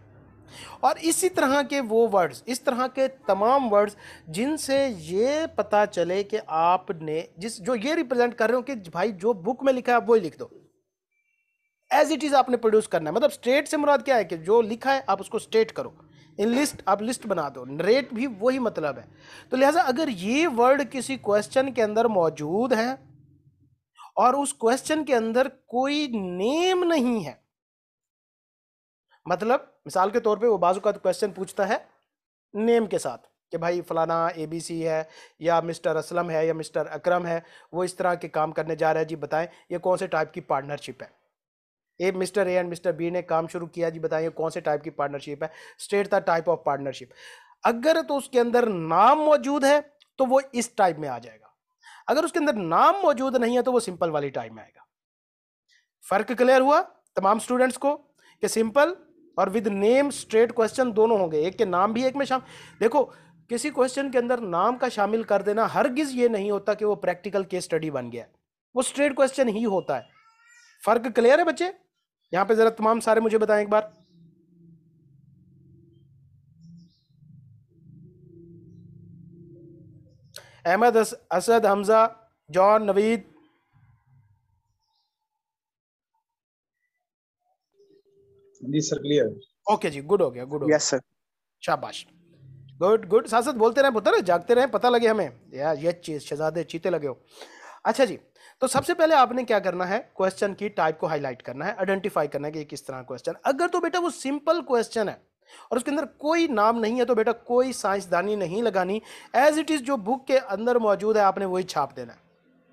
और इसी तरह के वो वर्ड्स, इस तरह के तमाम वर्ड्स जिनसे ये पता चले कि आपने जिस जो ये रिप्रेजेंट कर रहे हो कि भाई जो बुक में लिखा है आप वही लिख दो, एज इट इज आपने प्रोड्यूस करना है। मतलब स्टेट से मुराद क्या है कि जो लिखा है आप उसको स्टेट करो, इन लिस्ट आप लिस्ट बना दो, नरेट भी वही मतलब है। तो लिहाजा अगर ये वर्ड किसी क्वेश्चन के अंदर मौजूद है और उस क्वेश्चन के अंदर कोई नेम नहीं है, मतलब मिसाल के तौर पे वो बाजू का क्वेश्चन पूछता है नेम के साथ कि भाई फलाना एबीसी है या मिस्टर असलम है या मिस्टर अकरम है, वो इस तरह के काम करने जा रहा है, जी बताएं ये कौन से टाइप की पार्टनरशिप है। Mr A and Mr B ने काम शुरू किया, जी बताएं कौन से टाइप की पार्टनरशिप है, state the type of partnership. अगर तो उसके अंदर नाम मौजूद है तो वो इस टाइप में आ जाएगा, अगर उसके अंदर नाम मौजूद नहीं है तो वो सिंपल वाली टाइप में आएगा। फर्क क्लियर हुआ तमाम स्टूडेंट्स को कि सिंपल और विद नेम स्ट्रेट क्वेश्चन दोनों होंगे, एक के नाम भी एक में शामिल। देखो किसी क्वेश्चन के अंदर नाम का शामिल कर देना हरगिज ये नहीं होता कि वो प्रैक्टिकल केस स्टडी बन गया, वो स्ट्रेट क्वेश्चन ही होता है। फर्क क्लियर है बच्चे? यहां पे जरा तमाम सारे मुझे बताएं एक बार। अहमद, असद, हमजा, जॉन, नवीद। जी सर, क्लियर। ओके जी, गुड हो गया, गुड हो गया। Yes sir. शाबाश, गुड गुड। साथ साथ बोलते रहे, पता रहे, जागते रहे, पता लगे हमें यार ये चीज, शहजादे चीते लगे हो। अच्छा जी, तो सबसे पहले आपने क्या करना है, क्वेश्चन की टाइप को हाईलाइट करना है, आइडेंटिफाई करना है कि किस तरह क्वेश्चन। अगर तो बेटा वो सिंपल क्वेश्चन है और उसके अंदर कोई नाम नहीं है तो बेटा कोई साइंसदानी नहीं लगानी, एज इट इज जो बुक के अंदर मौजूद है आपने वही छाप देना है,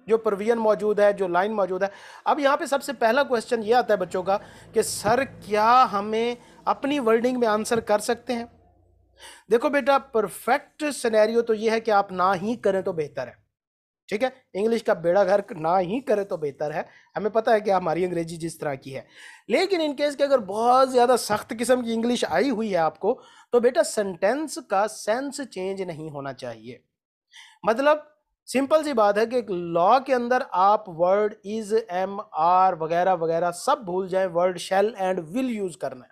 जो प्रोविजन मौजूद है, जो लाइन मौजूद है। अब यहाँ पे सबसे पहला क्वेश्चन ये आता है बच्चों का कि सर क्या हमें अपनी वर्डिंग में आंसर कर सकते हैं? देखो बेटा, परफेक्ट सिनेरियो तो ये है कि आप ना ही करें तो बेहतर है, ठीक है। इंग्लिश का बेड़ा गर्क ना ही करें तो बेहतर है। हमें पता है कि हमारी अंग्रेजी जिस तरह की है, लेकिन इन केस के अगर बहुत ज्यादा सख्त किस्म की इंग्लिश आई हुई है आपको, तो बेटा सेंटेंस का सेंस चेंज नहीं होना चाहिए। मतलब सिंपल सी बात है कि लॉ के अंदर आप वर्ड इज, एम, आर वगैरह वगैरह सब भूल जाएं, word shall and will use करना है,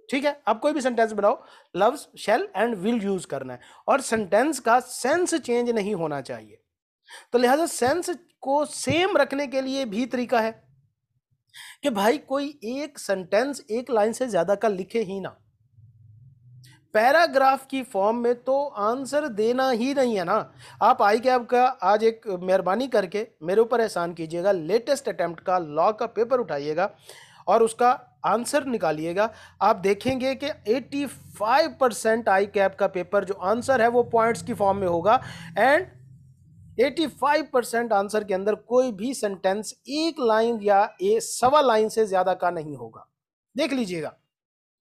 ठीक है। आप कोई भी सेंटेंस बनाओ, loves, shall and will use करना है, और सेंटेंस का सेंस चेंज नहीं होना चाहिए। तो लिहाजा सेंस को सेम रखने के लिए भी तरीका है कि भाई कोई एक सेंटेंस एक लाइन से ज्यादा का लिखे ही ना। पैराग्राफ की फॉर्म में तो आंसर देना ही नहीं है ना। आप आई कैब का आज एक मेहरबानी करके मेरे ऊपर एहसान कीजिएगा, लेटेस्ट अटेम्प्ट का लॉ का पेपर उठाइएगा और उसका आंसर निकालिएगा। आप देखेंगे कि 85% आई कैब का पेपर जो आंसर है वो पॉइंट्स की फॉर्म में होगा, एंड 85% आंसर के अंदर कोई भी सेंटेंस एक लाइन या सवा लाइन से ज्यादा का नहीं होगा। देख लीजिएगा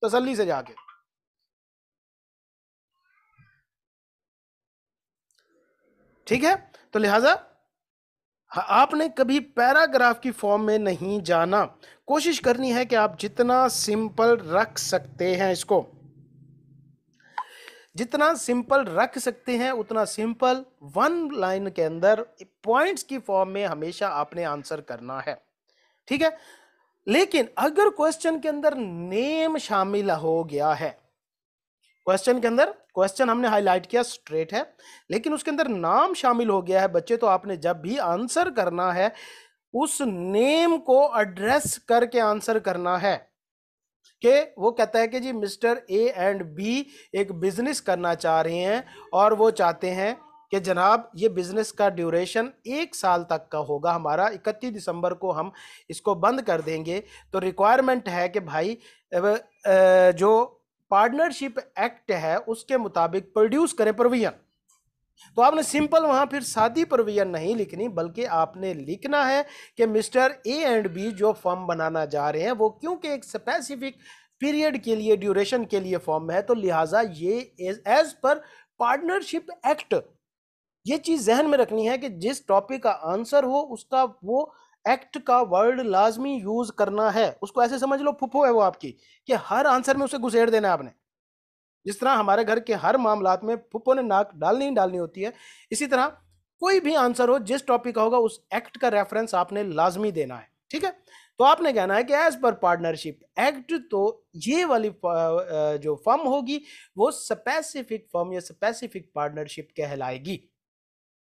तसल्ली से जाके, ठीक है। तो लिहाजा आपने कभी पैराग्राफ की फॉर्म में नहीं जाना, कोशिश करनी है कि आप जितना सिंपल रख सकते हैं, इसको जितना सिंपल रख सकते हैं उतना सिंपल वन लाइन के अंदर पॉइंट्स की फॉर्म में हमेशा आपने आंसर करना है, ठीक है। लेकिन अगर क्वेश्चन के अंदर नेम शामिल हो गया है, क्वेश्चन के अंदर, क्वेश्चन हमने हाईलाइट किया स्ट्रेट है, लेकिन उसके अंदर नाम शामिल हो गया है बच्चे, तो आपने जब भी आंसर करना है उस नेम को एड्रेस करके आंसर करना है। कि वो कहता है कि जी मिस्टर ए एंड बी एक बिजनेस करना चाह रहे हैं और वो चाहते हैं कि जनाब ये बिजनेस का ड्यूरेशन 1 साल तक का होगा, हमारा 31 दिसंबर को हम इसको बंद कर देंगे। तो रिक्वायरमेंट है कि भाई जो पार्टनरशिप एक्ट है उसके मुताबिक प्रोड्यूस करें प्रोविजन। तो आपने सिंपल वहां फिर सादी प्रोविजन नहीं लिखनी, बल्कि आपने लिखना है कि मिस्टर ए एंड बी जो फर्म बनाना जा रहे हैं वो क्योंकि एक स्पेसिफिक पीरियड के लिए, ड्यूरेशन के लिए फर्म है, तो लिहाजा ये एज पर पार्टनरशिप एक्ट, ये चीज जहन में रखनी है कि जिस टॉपिक का आंसर हो उसका वो एक्ट का वर्ड लाजमी यूज करना है। उसको ऐसे समझ लो फुफो है वो आपकी, कि हर आंसर में उसे घुसेड़ देना है आपने। जिस तरह हमारे घर के हर मामलात में फुप्पो ने नाक डालनी ही डालनी होती है, इसी तरह कोई भी आंसर हो जिस टॉपिक का होगा उस एक्ट का रेफरेंस आपने लाजमी देना है, ठीक है। तो आपने कहना है कि एज पर पार्टनरशिप एक्ट, तो ये वाली जो फर्म होगी वो स्पेसिफिक फर्म या स्पेसिफिक पार्टनरशिप कहलाएगी,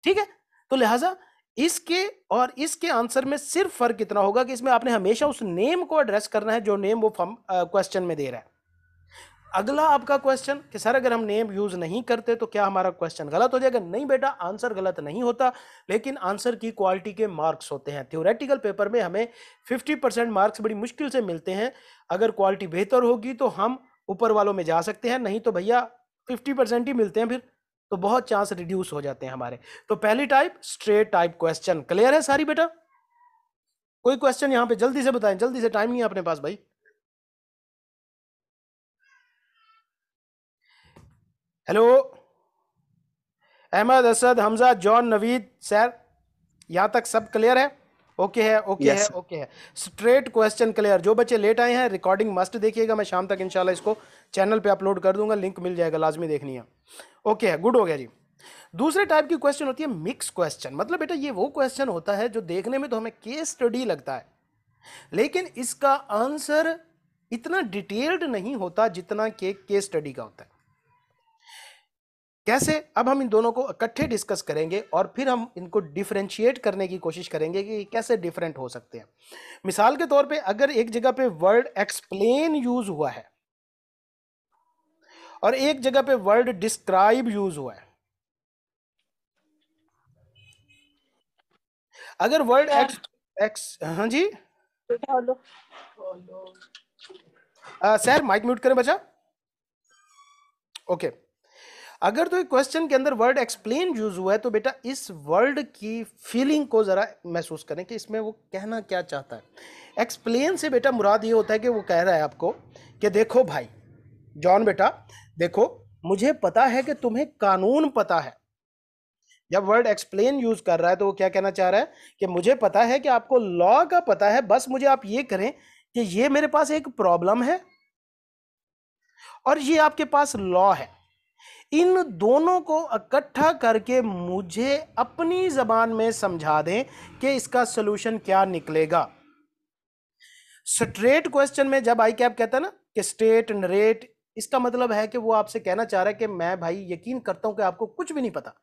ठीक है। तो लिहाजा इसके और इसके आंसर में सिर्फ फर्क इतना होगा कि इसमें आपने हमेशा उस नेम को एड्रेस करना है जो नेम वो फर्म क्वेश्चन में दे रहा है। अगला आपका क्वेश्चन कि सर अगर हम नेम यूज नहीं करते तो क्या हमारा क्वेश्चन गलत हो जाएगा? नहीं बेटा, आंसर गलत नहीं होता, लेकिन आंसर की क्वालिटी के मार्क्स होते हैं। थ्योरेटिकल पेपर में हमें 50% मार्क्स बड़ी मुश्किल से मिलते हैं। अगर क्वालिटी बेहतर होगी तो हम ऊपर वालों में जा सकते हैं, नहीं तो भैया 50% ही मिलते हैं, फिर तो बहुत चांस रिड्यूस हो जाते हैं हमारे। तो पहली type straight type question, clear है सारी बेटा? कोई क्वेश्चन यहां पे जल्दी से बताएं, जल्दी से, टाइम नहीं है अपने पास भाई। Hello Ahmad, Asad, Hamza, John, Naveed sir, यहां तक सब क्लियर है? ओके है, ओके है, यस ओके है। Straight question clear. जो बच्चे लेट आए हैं रिकॉर्डिंग मस्ट देखिएगा, मैं शाम तक इंशाल्लाह इसको चैनल पे अपलोड कर दूंगा, लिंक मिल जाएगा, लाजमी देखनी है। ओके है, गुड हो गया जी। दूसरे टाइप की क्वेश्चन होती है मिक्स क्वेश्चन। मतलब बेटा ये वो क्वेश्चन होता है जो देखने में तो हमें केस स्टडी लगता है, लेकिन इसका आंसर इतना डिटेल्ड नहीं होता जितना कि केस स्टडी का होता है। कैसे? अब हम इन दोनों को इकट्ठे डिस्कस करेंगे और फिर हम इनको डिफरेंशिएट करने की कोशिश करेंगे कि कैसे डिफरेंट हो सकते हैं। मिसाल के तौर पे अगर एक जगह पे वर्ड एक्सप्लेन यूज हुआ है और एक जगह पे वर्ड डिस्क्राइब यूज हुआ है, अगर वर्ड एक्स एक्स हाँ जी सर माइक म्यूट करें बच्चा। ओके, अगर तो एक क्वेश्चन के अंदर वर्ड एक्सप्लेन यूज हुआ है तो बेटा इस वर्ड की फीलिंग को जरा महसूस करें कि इसमें वो कहना क्या चाहता है। एक्सप्लेन से बेटा मुराद ये होता है कि वो कह रहा है आपको कि देखो भाई जॉन बेटा, देखो मुझे पता है कि तुम्हें कानून पता है। जब वर्ड एक्सप्लेन यूज कर रहा है तो वो क्या कहना चाह रहा है कि मुझे पता है कि आपको लॉ का पता है, बस मुझे आप ये करें कि ये मेरे पास एक प्रॉब्लम है और ये आपके पास लॉ है, इन दोनों को इकट्ठा करके मुझे अपनी जबान में समझा दें कि इसका सॉल्यूशन क्या निकलेगा। स्ट्रेट क्वेश्चन में जब आई कैप कहता है ना कि स्टेट नरेट, इसका मतलब है कि वो आपसे कहना चाह रहा है कि मैं भाई यकीन करता हूं कि आपको कुछ भी नहीं पता।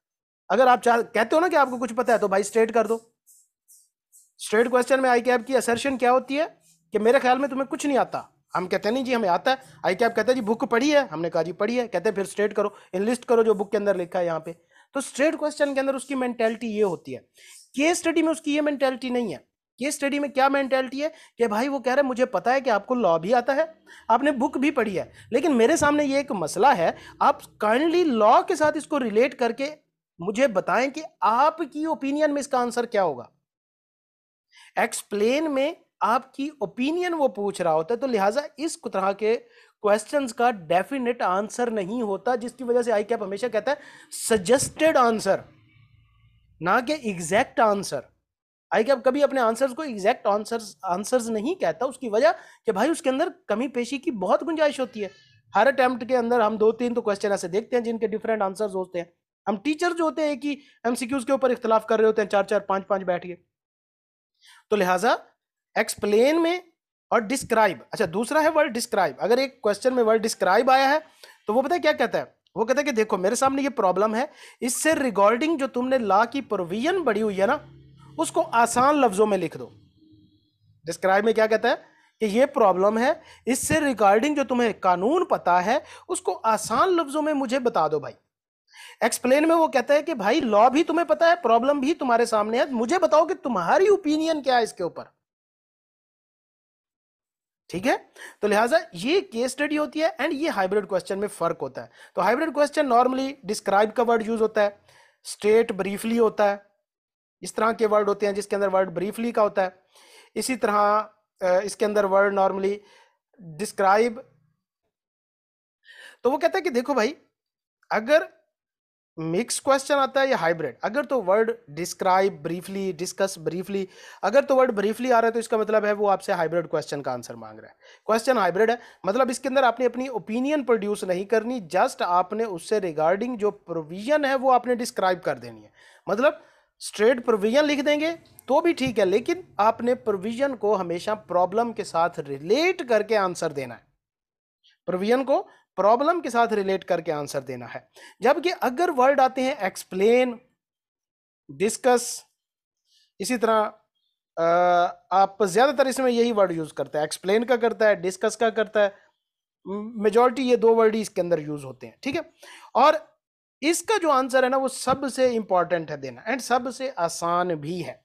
अगर आप कहते हो ना कि आपको कुछ पता है तो भाई स्ट्रेट कर दो। स्ट्रेट क्वेश्चन में आई कैप की असर्शन क्या होती है कि मेरे ख्याल में तुम्हें कुछ नहीं आता। हम कहते नहीं जी हमें आता है। आई कैप कहता है जी बुक पढ़ी है, हमने कहा जी पढ़ी है, कहते हैं फिर स्ट्रेट करो, इनलिस्ट करो जो बुक के अंदर लिखा है यहाँ पे। तो स्ट्रेट क्वेश्चन के अंदर उसकी मेंटेलिटी ये होती है। केस स्टडी में उसकी ये मेंटेलिटी नहीं है। केस स्टडी में क्या मेंटेलिटी है कि भाई वो कह रहा है मुझे पता है कि आपको लॉ भी आता है, आपने बुक भी पढ़ी है, लेकिन मेरे सामने ये एक मसला है, आप काइंडली लॉ के साथ इसको रिलेट करके मुझे बताएं कि आपकी ओपिनियन में इसका आंसर क्या होगा। एक्सप्लेन में आपकी ओपिनियन वो पूछ रहा होता है, तो लिहाजा इस तरह के क्वेश्चंस का डेफिनेट आंसर नहीं होता, जिसकी वजह से आई कैप हमेशा कहता है सजेस्टेड आंसर, ना कि एग्जैक्ट आंसर। आई कैप कभी अपने आंसर्स को एग्जैक्ट आंसर्स नहीं कहता, उसकी वजह कि भाई उसके अंदर कमी पेशी की बहुत गुंजाइश होती है। हर अटेम्प्ट के अंदर हम 2-3 तो क्वेश्चन ऐसे देखते हैं जिनके डिफरेंट आंसर्स होते हैं। हम टीचर जो होते हैं एक ही एमसीक्यूज के ऊपर इख्तलाफ कर रहे होते हैं, 4-4 5-5 बैठ के। तो लिहाजा एक्सप्लेन में और डिस्क्राइब, अच्छा दूसरा है वर्ड डिस्क्राइब। अगर एक क्वेश्चन में वर्ड डिस्क्राइब आया है तो वो पता है क्या कहता है, वो कहता है कि देखो मेरे सामने ये प्रॉब्लम है, इससे रिगार्डिंग जो तुमने लॉ की प्रोविजन बढ़ी हुई है ना उसको आसान लफ्जों में लिख दो। डिस्क्राइब में क्या कहता है कि ये प्रॉब्लम है, इससे रिगार्डिंग जो तुम्हें कानून पता है उसको आसान लफ्जों में मुझे बता दो भाई। एक्सप्लेन में वो कहता है कि भाई लॉ भी तुम्हें पता है, प्रॉब्लम भी तुम्हारे सामने है, मुझे बताओ कि तुम्हारी ओपिनियन क्या है इसके ऊपर। ठीक है, तो लिहाजा ये केस स्टडी होती है एंड ये हाइब्रिड क्वेश्चन में फर्क होता है। तो हाइब्रिड क्वेश्चन नॉर्मली डिस्क्राइब का वर्ड यूज होता है, स्टेट ब्रीफली होता है, इस तरह के वर्ड होते हैं जिसके अंदर वर्ड ब्रीफली का होता है। इसी तरह इसके अंदर वर्ड नॉर्मली डिस्क्राइब। तो वो कहता है कि देखो भाई अगर मिक्स क्वेश्चन आता है या हाइब्रिड, अगर तो word describe briefly, discuss briefly, अगर तो वर्ड ब्रीफली आ रहा है तो इसका मतलब है वो आपसे हाइब्रिड क्वेश्चन का आंसर मांग रहा है। क्वेश्चन हाइब्रिड है मतलब इसके अंदर आपने अपनी ओपिनियन प्रोड्यूस नहीं करनी, जस्ट आपने उससे रिगार्डिंग जो प्रोविजन है वो आपने डिस्क्राइब कर देनी है। मतलब स्ट्रेट प्रोविजन लिख देंगे तो भी ठीक है, लेकिन आपने प्रोविजन को हमेशा प्रॉब्लम के साथ रिलेट करके आंसर देना है, प्रोविजन को प्रॉब्लम के साथ रिलेट करके आंसर देना है। जबकि अगर वर्ड आते हैं एक्सप्लेन, डिस्कस, इसी तरह आप ज्यादातर इसमें यही वर्ड यूज करते हैं, एक्सप्लेन का करता है, डिस्कस का करता है, मेजॉरिटी ये दो वर्ड ही इसके अंदर यूज होते हैं। ठीक है, और इसका जो आंसर है ना वो सबसे इंपॉर्टेंट है देना एंड सबसे आसान भी है।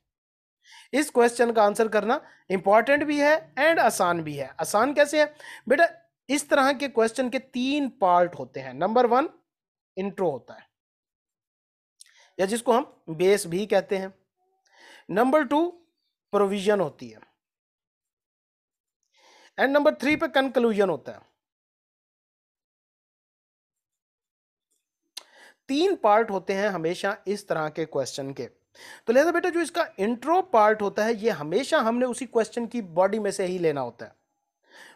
इस क्वेश्चन का आंसर करना इंपॉर्टेंट भी है एंड आसान भी है। आसान कैसे है बेटा, इस तरह के क्वेश्चन के 3 पार्ट होते हैं। नंबर 1 इंट्रो होता है या जिसको हम बेस भी कहते हैं। नंबर 2 प्रोविजन होती है एंड नंबर 3 पे कंक्लूजन होता है। 3 पार्ट होते हैं हमेशा इस तरह के क्वेश्चन के। तो लिहाजा बेटा जो इसका इंट्रो पार्ट होता है ये हमेशा हमने उसी क्वेश्चन की बॉडी में से ही लेना होता है।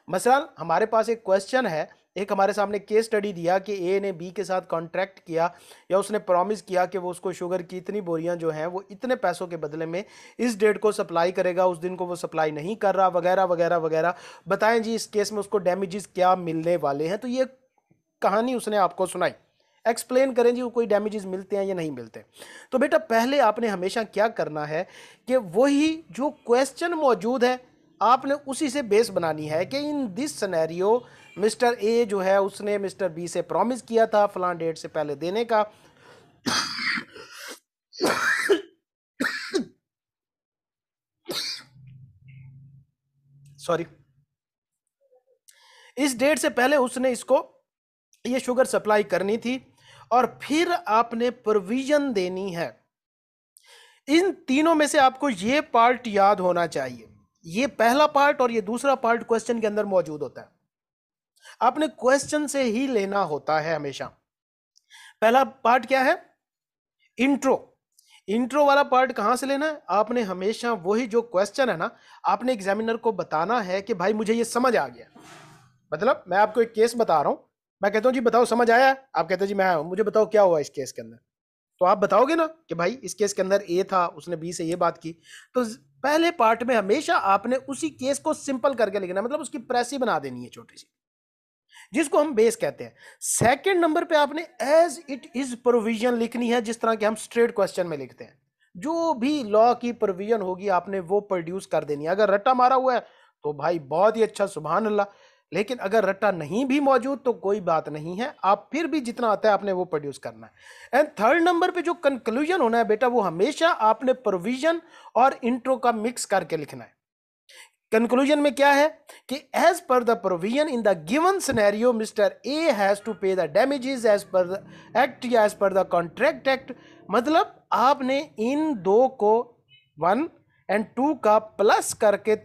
मसलन हमारे पास एक क्वेश्चन है, एक हमारे सामने केस स्टडी दिया कि ए ने बी के साथ कॉन्ट्रैक्ट किया या उसने प्रॉमिस किया कि वो उसको शुगर की इतनी बोरियां जो हैं वो इतने पैसों के बदले में इस डेट को सप्लाई करेगा, उस दिन को वो सप्लाई नहीं कर रहा, वगैरह वगैरह वगैरह। बताएं जी इस केस में उसको डैमेजेस क्या मिलने वाले हैं। तो ये कहानी उसने आपको सुनाई, एक्सप्लेन करें जी वो कोई डैमेजेस मिलते हैं या नहीं मिलते। तो बेटा पहले आपने हमेशा क्या करना है कि वही जो क्वेश्चन मौजूद है आपने उसी से बेस बनानी है कि इन दिस सिनेरियो मिस्टर ए जो है उसने मिस्टर बी से प्रॉमिस किया था फलां डेट से पहले देने का। सॉरी, इस डेट से पहले उसने इसको ये शुगर सप्लाई करनी थी और फिर आपने प्रोविजन देनी है। इन तीनों में से आपको ये पार्ट याद होना चाहिए, ये पहला पार्ट और ये दूसरा पार्ट क्वेश्चन के अंदर मौजूद होता है। आपने क्वेश्चन से ही लेना होता है हमेशा। पहला पार्ट क्या है? इंट्रो। इंट्रो वाला पार्ट कहां से लेना है? आपने हमेशा वही जो क्वेश्चन है ना, आपने एग्जामिनर को बताना है कि भाई मुझे ये समझ आ गया। मतलब मैं आपको एक केस बता रहा हूं, मैं कहता हूं जी बताओ समझ आया है, आप कहते हैं जी मैं आया हूं, मुझे बताओ क्या हुआ इस केस के अंदर। तो आप बताओगे ना कि भाई इस केस के अंदर ए था, उसने बी से ये बात की। तो पहले पार्ट में हमेशा आपने उसी केस को सिंपल करके लिखना है, मतलब उसकी प्रेसी बना देनी है छोटी सी, जिसको हम बेस कहते हैं। सेकंड नंबर पे आपने एज इट इज प्रोविजन लिखनी है, जिस तरह के हम स्ट्रेट क्वेश्चन में लिखते हैं। जो भी लॉ की प्रोविजन होगी आपने वो प्रोड्यूस कर देनी है। अगर रट्टा मारा हुआ है तो भाई बहुत ही अच्छा, सुभान अल्लाह। लेकिन अगर रट्टा नहीं भी मौजूद तो कोई बात नहीं है, आप फिर भी जितना आता है आपने वो प्रोड्यूस करना है। एंड थर्ड नंबर पे जो कंक्लूजन होना है बेटा, वो हमेशा आपने प्रोविजन और इंट्रो का मिक्स करके लिखना है। कंक्लूजन में क्या है कि as per the provision in the given scenario mister A has to pay the damages as per the act या as per the contract act. मतलब आपने इन दो को 1 और 2 का प्लस करके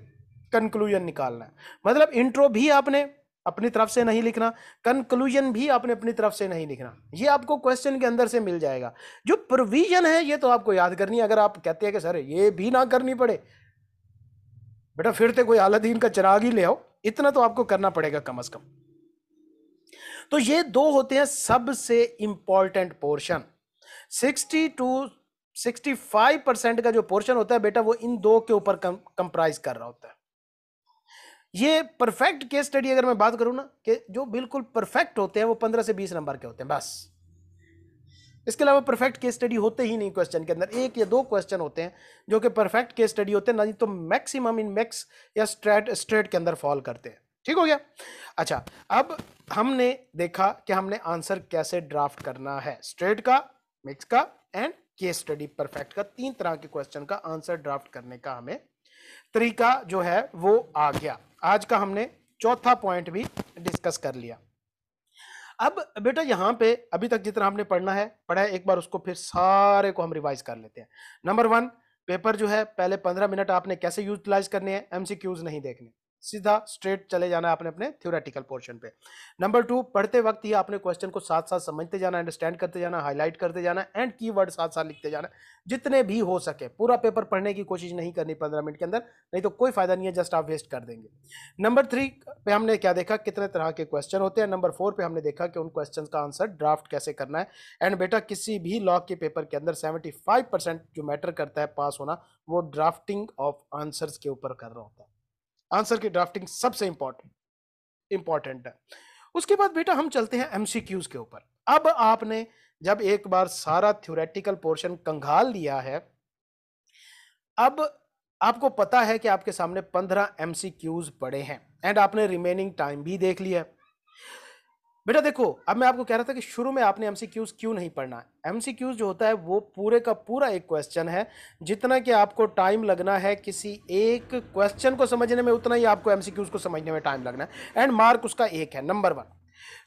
कंक्लूजन निकालना है। मतलब इंट्रो भी आपने अपनी तरफ से नहीं लिखना, कंक्लूजन भी आपने अपनी तरफ से नहीं लिखना, ये आपको क्वेश्चन के अंदर से मिल जाएगा। जो प्रोविजन है ये तो आपको याद करनी है। अगर आप कहते हैं कि सर ये भी ना करनी पड़े, बेटा फिर तो कोई अलादीन का चिराग ही ले आओ, इतना तो आपको करना पड़ेगा कम से कम। तो ये दो होते हैं सबसे इंपॉर्टेंट पोर्शन। 60 to 65% का जो पोर्शन होता है बेटा वो इन दो के ऊपर कंप्राइज कर रहा होता है। ये परफेक्ट केस स्टडी अगर मैं बात करूं ना, कि जो बिल्कुल परफेक्ट होते हैं वो 15 से 20 नंबर के होते हैं बस। इसके अलावा परफेक्ट केस स्टडी होते ही नहीं क्वेश्चन के अंदर। एक या दो क्वेश्चन होते हैं जो कि परफेक्ट केस स्टडी होते हैं, नहीं तो मैक्सिमम इन मैक्स या स्ट्रेट के अंदर फॉल करते हैं। ठीक हो गया? अच्छा, अब हमने देखा कि हमने आंसर कैसे ड्राफ्ट करना है, स्ट्रेट का, मिक्स का एंड केस स्टडी परफेक्ट का। 3 तरह के क्वेश्चन का आंसर ड्राफ्ट करने का हमें तरीका जो है वो आ गया। आज का हमने चौथा पॉइंट भी डिस्कस कर लिया। अब बेटा यहां पे अभी तक जितना हमने पढ़ा है एक बार उसको फिर सारे को हम रिवाइज कर लेते हैं। नंबर 1, पेपर जो है पहले 15 मिनट आपने कैसे यूटिलाइज करने हैं, एमसीक्यूज नहीं देखने, सीधा स्ट्रेट चले जाना है आपने अपने थ्योरेटिकल पोर्शन पे। नंबर 2, पढ़ते वक्त ही आपने क्वेश्चन को साथ साथ समझते जाना, अंडरस्टैंड करते जाना, हाईलाइट करते जाना एंड कीवर्ड साथ साथ लिखते जाना जितने भी हो सके। पूरा पेपर पढ़ने की कोशिश नहीं करनी 15 मिनट के अंदर, नहीं तो कोई फायदा नहीं है, जस्ट आप वेस्ट कर देंगे। नंबर 3 पे हमने क्या देखा, कितने तरह के क्वेश्चन होते हैं। नंबर 4 पे हमने देखा कि उन क्वेश्चन का आंसर ड्राफ्ट कैसे करना है। एंड बेटा किसी भी लॉ के पेपर के अंदर 75% जो मैटर करता है पास होना, वो ड्राफ्टिंग ऑफ आंसर्स के ऊपर कर रहा होता है। आंसर की ड्राफ्टिंग सबसे इंपॉर्टेंट है। उसके बाद बेटा हम चलते हैं एमसीक्यूज के ऊपर। अब आपने जब एक बार सारा थ्योरेटिकल पोर्शन कंगाल लिया है, अब आपको पता है कि आपके सामने 15 एमसीक्यूज पड़े हैं एंड आपने रिमेनिंग टाइम भी देख लिया। बेटा देखो, अब मैं आपको कह रहा था कि शुरू में आपने एमसीक्यूज क्यों नहीं पढ़ना। एमसीक्यूज जो होता है वो पूरे का पूरा एक क्वेश्चन है, जितना कि आपको टाइम लगना है किसी एक क्वेश्चन को समझने में, उतना ही आपको एमसीक्यूज को समझने में टाइम लगना है। एंड मार्क उसका 1 है, नंबर 1।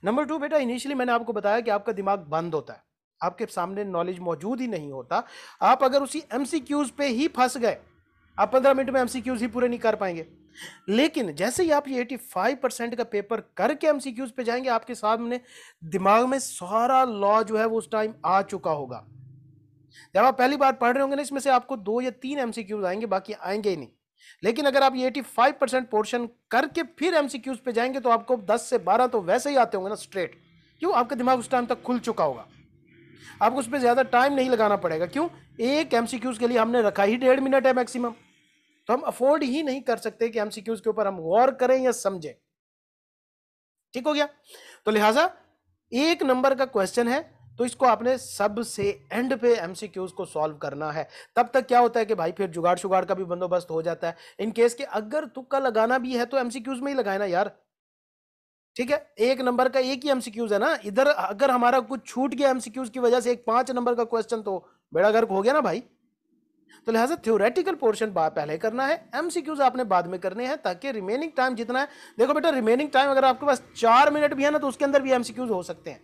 नंबर 2 बेटा, इनिशियली मैंने आपको बताया कि आपका दिमाग बंद होता है, आपके सामने नॉलेज मौजूद ही नहीं होता। आप अगर उसी एमसीक्यूज पे ही फंस गए, आप 15 मिनट में एमसीक्यूज ही पूरे नहीं कर पाएंगे। लेकिन जैसे ही आप ये 85% का पेपर करके एमसीक्यूज पे जाएंगे, आपके सामने दिमाग में सारा लॉ जो है वो उस टाइम आ चुका होगा। जब आप पहली बार पढ़ रहे होंगे ना, इसमें से आपको 2 या 3 एमसीक्यूज आएंगे, बाकी आएंगे ही नहीं। लेकिन अगर आप ये 85% पोर्शन करके फिर एमसीक्यूज पे जाएंगे तो आपको 10 से 12 तो वैसे ही आते होंगे ना स्ट्रेट। क्यों? आपका दिमाग उस टाइम तक खुल चुका होगा, आपको उस पर ज्यादा टाइम नहीं लगाना पड़ेगा। क्यों? एक एमसीक्यूज के लिए हमने रखा ही 1.5 मिनट है मैक्सिमम, तो हम अफोर्ड ही नहीं कर सकते कि एमसीक्यूज के ऊपर हम गौर करें या समझें। ठीक हो गया? तो लिहाजा 1 नंबर का क्वेश्चन है, तो इसको आपने सबसे एंड पे एमसीक्यूज को सॉल्व करना है। तब तक क्या होता है कि भाई फिर जुगाड़ शुगाड़ का भी बंदोबस्त हो जाता है। इन केस के अगर तुक्का लगाना भी है तो एमसीक्यूज में ही लगाए ना यार। ठीक है, 1 नंबर का एक ही एमसीक्यूज है ना, इधर अगर हमारा कुछ छूट गया एमसीक्यूज की वजह से एक 5 नंबर का क्वेश्चन, तो बेड़ा गर्क हो गया ना भाई। तो लिहाजा थ्योरेटिकल पोर्शन पहले करना है, एमसीक्यूज आपने बाद में करने हैं, ताकि रिमेनिंग टाइम जितना है, देखो बेटा रिमेनिंग टाइम अगर आपके पास 4 मिनट भी है ना, तो उसके अंदर भी एमसीक्यूज हो सकते हैं।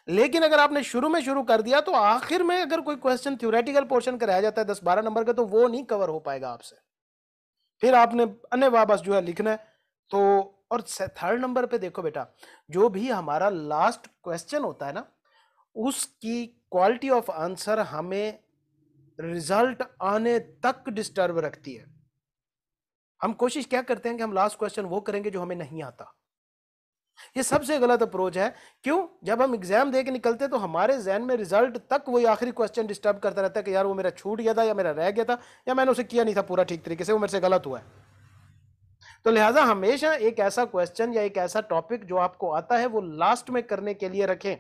लेकिन अगर आपने शुरू में शुरू कर दिया तो आखिर में अगर कोई क्वेश्चन थ्योरेटिकल पोर्शन कराया जाता है 10-12 नंबर का, तो वो नहीं कवर हो पाएगा आपसे, फिर आपने अन्य वापस जो है लिखना है। तो और 3rd नंबर पे देखो बेटा, जो भी हमारा लास्ट क्वेश्चन होता है ना, उसकी क्वालिटी ऑफ आंसर हमें रिजल्ट आने तक डिस्टर्ब रखती है। हम कोशिश क्या करते हैं कि हम लास्ट क्वेश्चन वो करेंगे जो हमें नहीं आता। ये सबसे गलत अप्रोच है। क्यों? जब हम एग्जाम दे के निकलते तो हमारे जहन में रिजल्ट तक वही आखिरी क्वेश्चन डिस्टर्ब करता रहता है कि यार वो मेरा छूट गया था, या मेरा रह गया था, या मैंने उसे किया नहीं था पूरा ठीक तरीके से, वो मेरे से गलत हुआ है। तो लिहाजा हमेशा एक ऐसा क्वेश्चन या एक ऐसा टॉपिक जो आपको आता है वो लास्ट में करने के लिए रखें,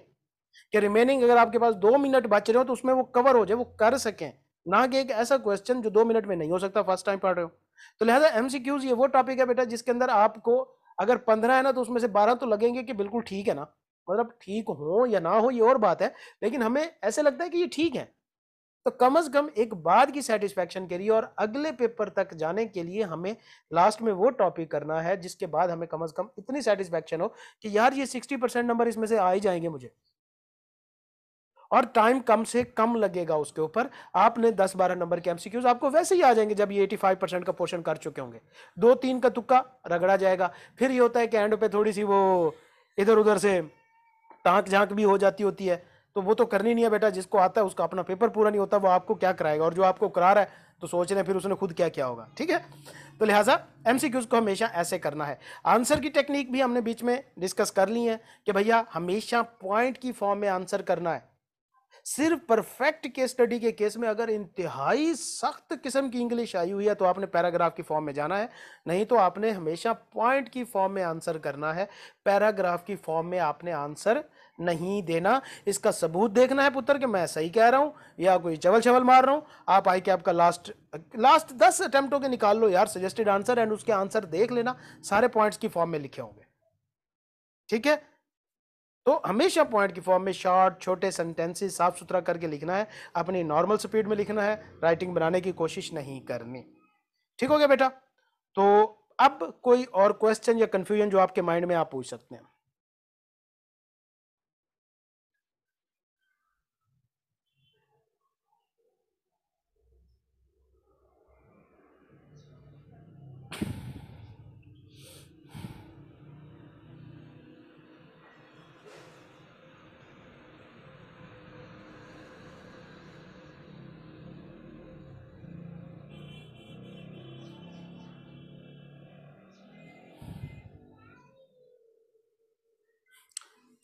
कि रिमेनिंग अगर आपके पास 2 मिनट बच रहे हो तो उसमें वो कवर हो जाए, वो कर सकें, ना कि एक ऐसा क्वेश्चन जो 2 मिनट में नहीं हो सकता फर्स्ट टाइम पढ़ रहे हो। तो लिहाजा एमसीक्यूज ये वो टॉपिक है बेटा जिसके अंदर आपको अगर 15 है ना, तो उसमें से 12 तो लगेंगे कि बिल्कुल ठीक है ना, मतलब ठीक हो या ना हो ये और बात है, लेकिन हमें ऐसे लगता है कि ये ठीक है। तो कम से कम एक बात की सेटिस्फेक्शन के लिए और अगले पेपर तक जाने के लिए हमें लास्ट में वो टॉपिक करना है जिसके बाद हमें कम से कम इतनी सेटिस्फेक्शन हो कि यार ये 60% नंबर इसमें से आ ही जाएंगे मुझे, और टाइम कम से कम लगेगा उसके ऊपर। आपने 10-12 नंबर के एमसीक्यूज आपको वैसे ही आ जाएंगे जब ये 85% का पोर्शन कर चुके होंगे। 2-3 का तुक्का रगड़ा जाएगा। फिर ये होता है कि एंड पे थोड़ी सी वो इधर उधर से टाँक झांक भी हो जाती होती है, तो वो तो करनी नहीं है बेटा। जिसको आता है उसका अपना पेपर पूरा नहीं होता, वो आपको क्या कराएगा, और जो आपको करा रहा है तो सोच रहे हैं फिर उसने खुद क्या किया होगा। ठीक है, तो लिहाजा एमसीक्यूज को हमेशा ऐसे करना है। आंसर की टेक्निक भी हमने बीच में डिस्कस कर ली है कि भैया हमेशा पॉइंट की फॉर्म में आंसर करना है। सिर्फ परफेक्ट केस स्टडी के केस में अगर इंतहाई सख्त किस्म की इंग्लिश आई हुई है तो आपने पैराग्राफ की फॉर्म में जाना है, नहीं तो आपने हमेशा पॉइंट की फॉर्म में आंसर करना है। पैराग्राफ की फॉर्म में आपने आंसर नहीं देना। इसका सबूत देखना है पुत्र कि मैं सही कह रहा हूं या कोई चवल चवल मार रहा हूं। आप आई कैप का लास्ट 10 अटेम्प्टों के निकाल लो यार सजेस्टेड आंसर, एंड उसके आंसर देख लेना, सारे पॉइंट्स की फॉर्म में लिखे होंगे। ठीक है, तो हमेशा पॉइंट की फॉर्म में शॉर्ट छोटे सेंटेंसेस साफ सुथरा करके लिखना है, अपनी नॉर्मल स्पीड में लिखना है, राइटिंग बनाने की कोशिश नहीं करनी। ठीक हो गया बेटा? तो अब कोई और क्वेश्चन या कंफ्यूजन जो आपके माइंड में आप पूछ सकते हैं।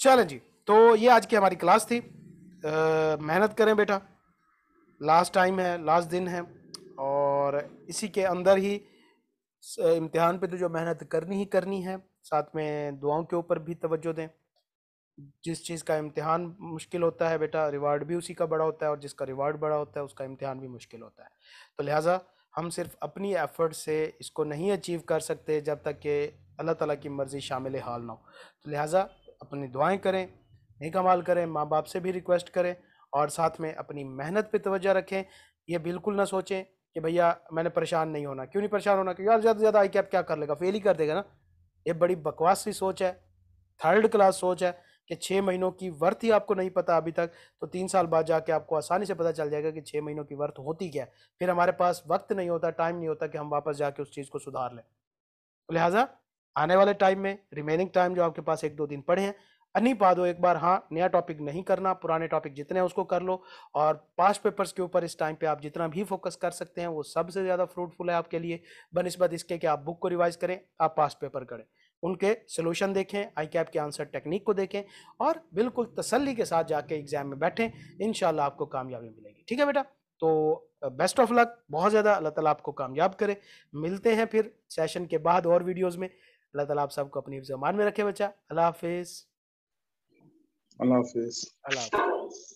चलें जी, तो ये आज की हमारी क्लास थी। मेहनत करें बेटा, लास्ट टाइम है, लास्ट दिन है, और इसी के अंदर ही इम्तिहान पे तो जो मेहनत करनी ही करनी है, साथ में दुआओं के ऊपर भी तवज्जो दें। जिस चीज़ का इम्तिहान मुश्किल होता है बेटा, रिवार्ड भी उसी का बड़ा होता है, और जिसका रिवार्ड बड़ा होता है उसका इम्तिहान भी मुश्किल होता है। तो लिहाजा हम सिर्फ अपनी एफर्ट से इसको नहीं अचीव कर सकते जब तक कि अल्लाह ताला की मर्ज़ी शामिल हाल ना हो। तो लिहाजा अपनी दुआएं करें, नेक अमाल करें, माँ बाप से भी रिक्वेस्ट करें, और साथ में अपनी मेहनत पे तवज्जो रखें। ये बिल्कुल ना सोचें कि भैया मैंने परेशान नहीं होना। क्यों नहीं परेशान होना? क्योंकि यार ज़्यादा से ज़्यादा आई कैप क्या कर लेगा, फेल ही कर देगा ना। ये बड़ी बकवास सी सोच है, 3rd क्लास सोच है कि 6 महीनों की वर्थ ही आपको नहीं पता अभी तक, तो 3 साल बाद जाके आपको आसानी से पता चल जाएगा कि 6 महीनों की वर्थ होती क्या है। फिर हमारे पास वक्त नहीं होता, टाइम नहीं होता कि हम वापस जाके उस चीज़ को सुधार लें। तो लिहाजा आने वाले टाइम में रिमेनिंग टाइम जो आपके पास 1-2 दिन पड़े हैं, नहीं पा दो एक बार, हाँ नया टॉपिक नहीं करना, पुराने टॉपिक जितने हैं उसको कर लो, और पास्ट पेपर्स के ऊपर इस टाइम पे आप जितना भी फोकस कर सकते हैं वो सबसे ज़्यादा फ्रूटफुल है आपके लिए, बनिस्बत इसके कि आप बुक को रिवाइज करें, आप पास्ट पेपर करें, उनके सोल्यूशन देखें, आई कैप के आंसर टेक्निक को देखें, और बिल्कुल तसल्ली के साथ जाके एग्जाम में बैठें, इंशाल्लाह आपको कामयाबी मिलेगी। ठीक है बेटा, तो बेस्ट ऑफ लक, बहुत ज़्यादा, अल्लाह ताला आपको कामयाब करे। मिलते हैं फिर सेशन के बाद और वीडियोज़ में। अल्लाह ताला आप सबको अपनी ज़मान में रखे बच्चा। अल्लाह हाफिज़। अल्लाह हाफिज। अल्लाह हाफिज़।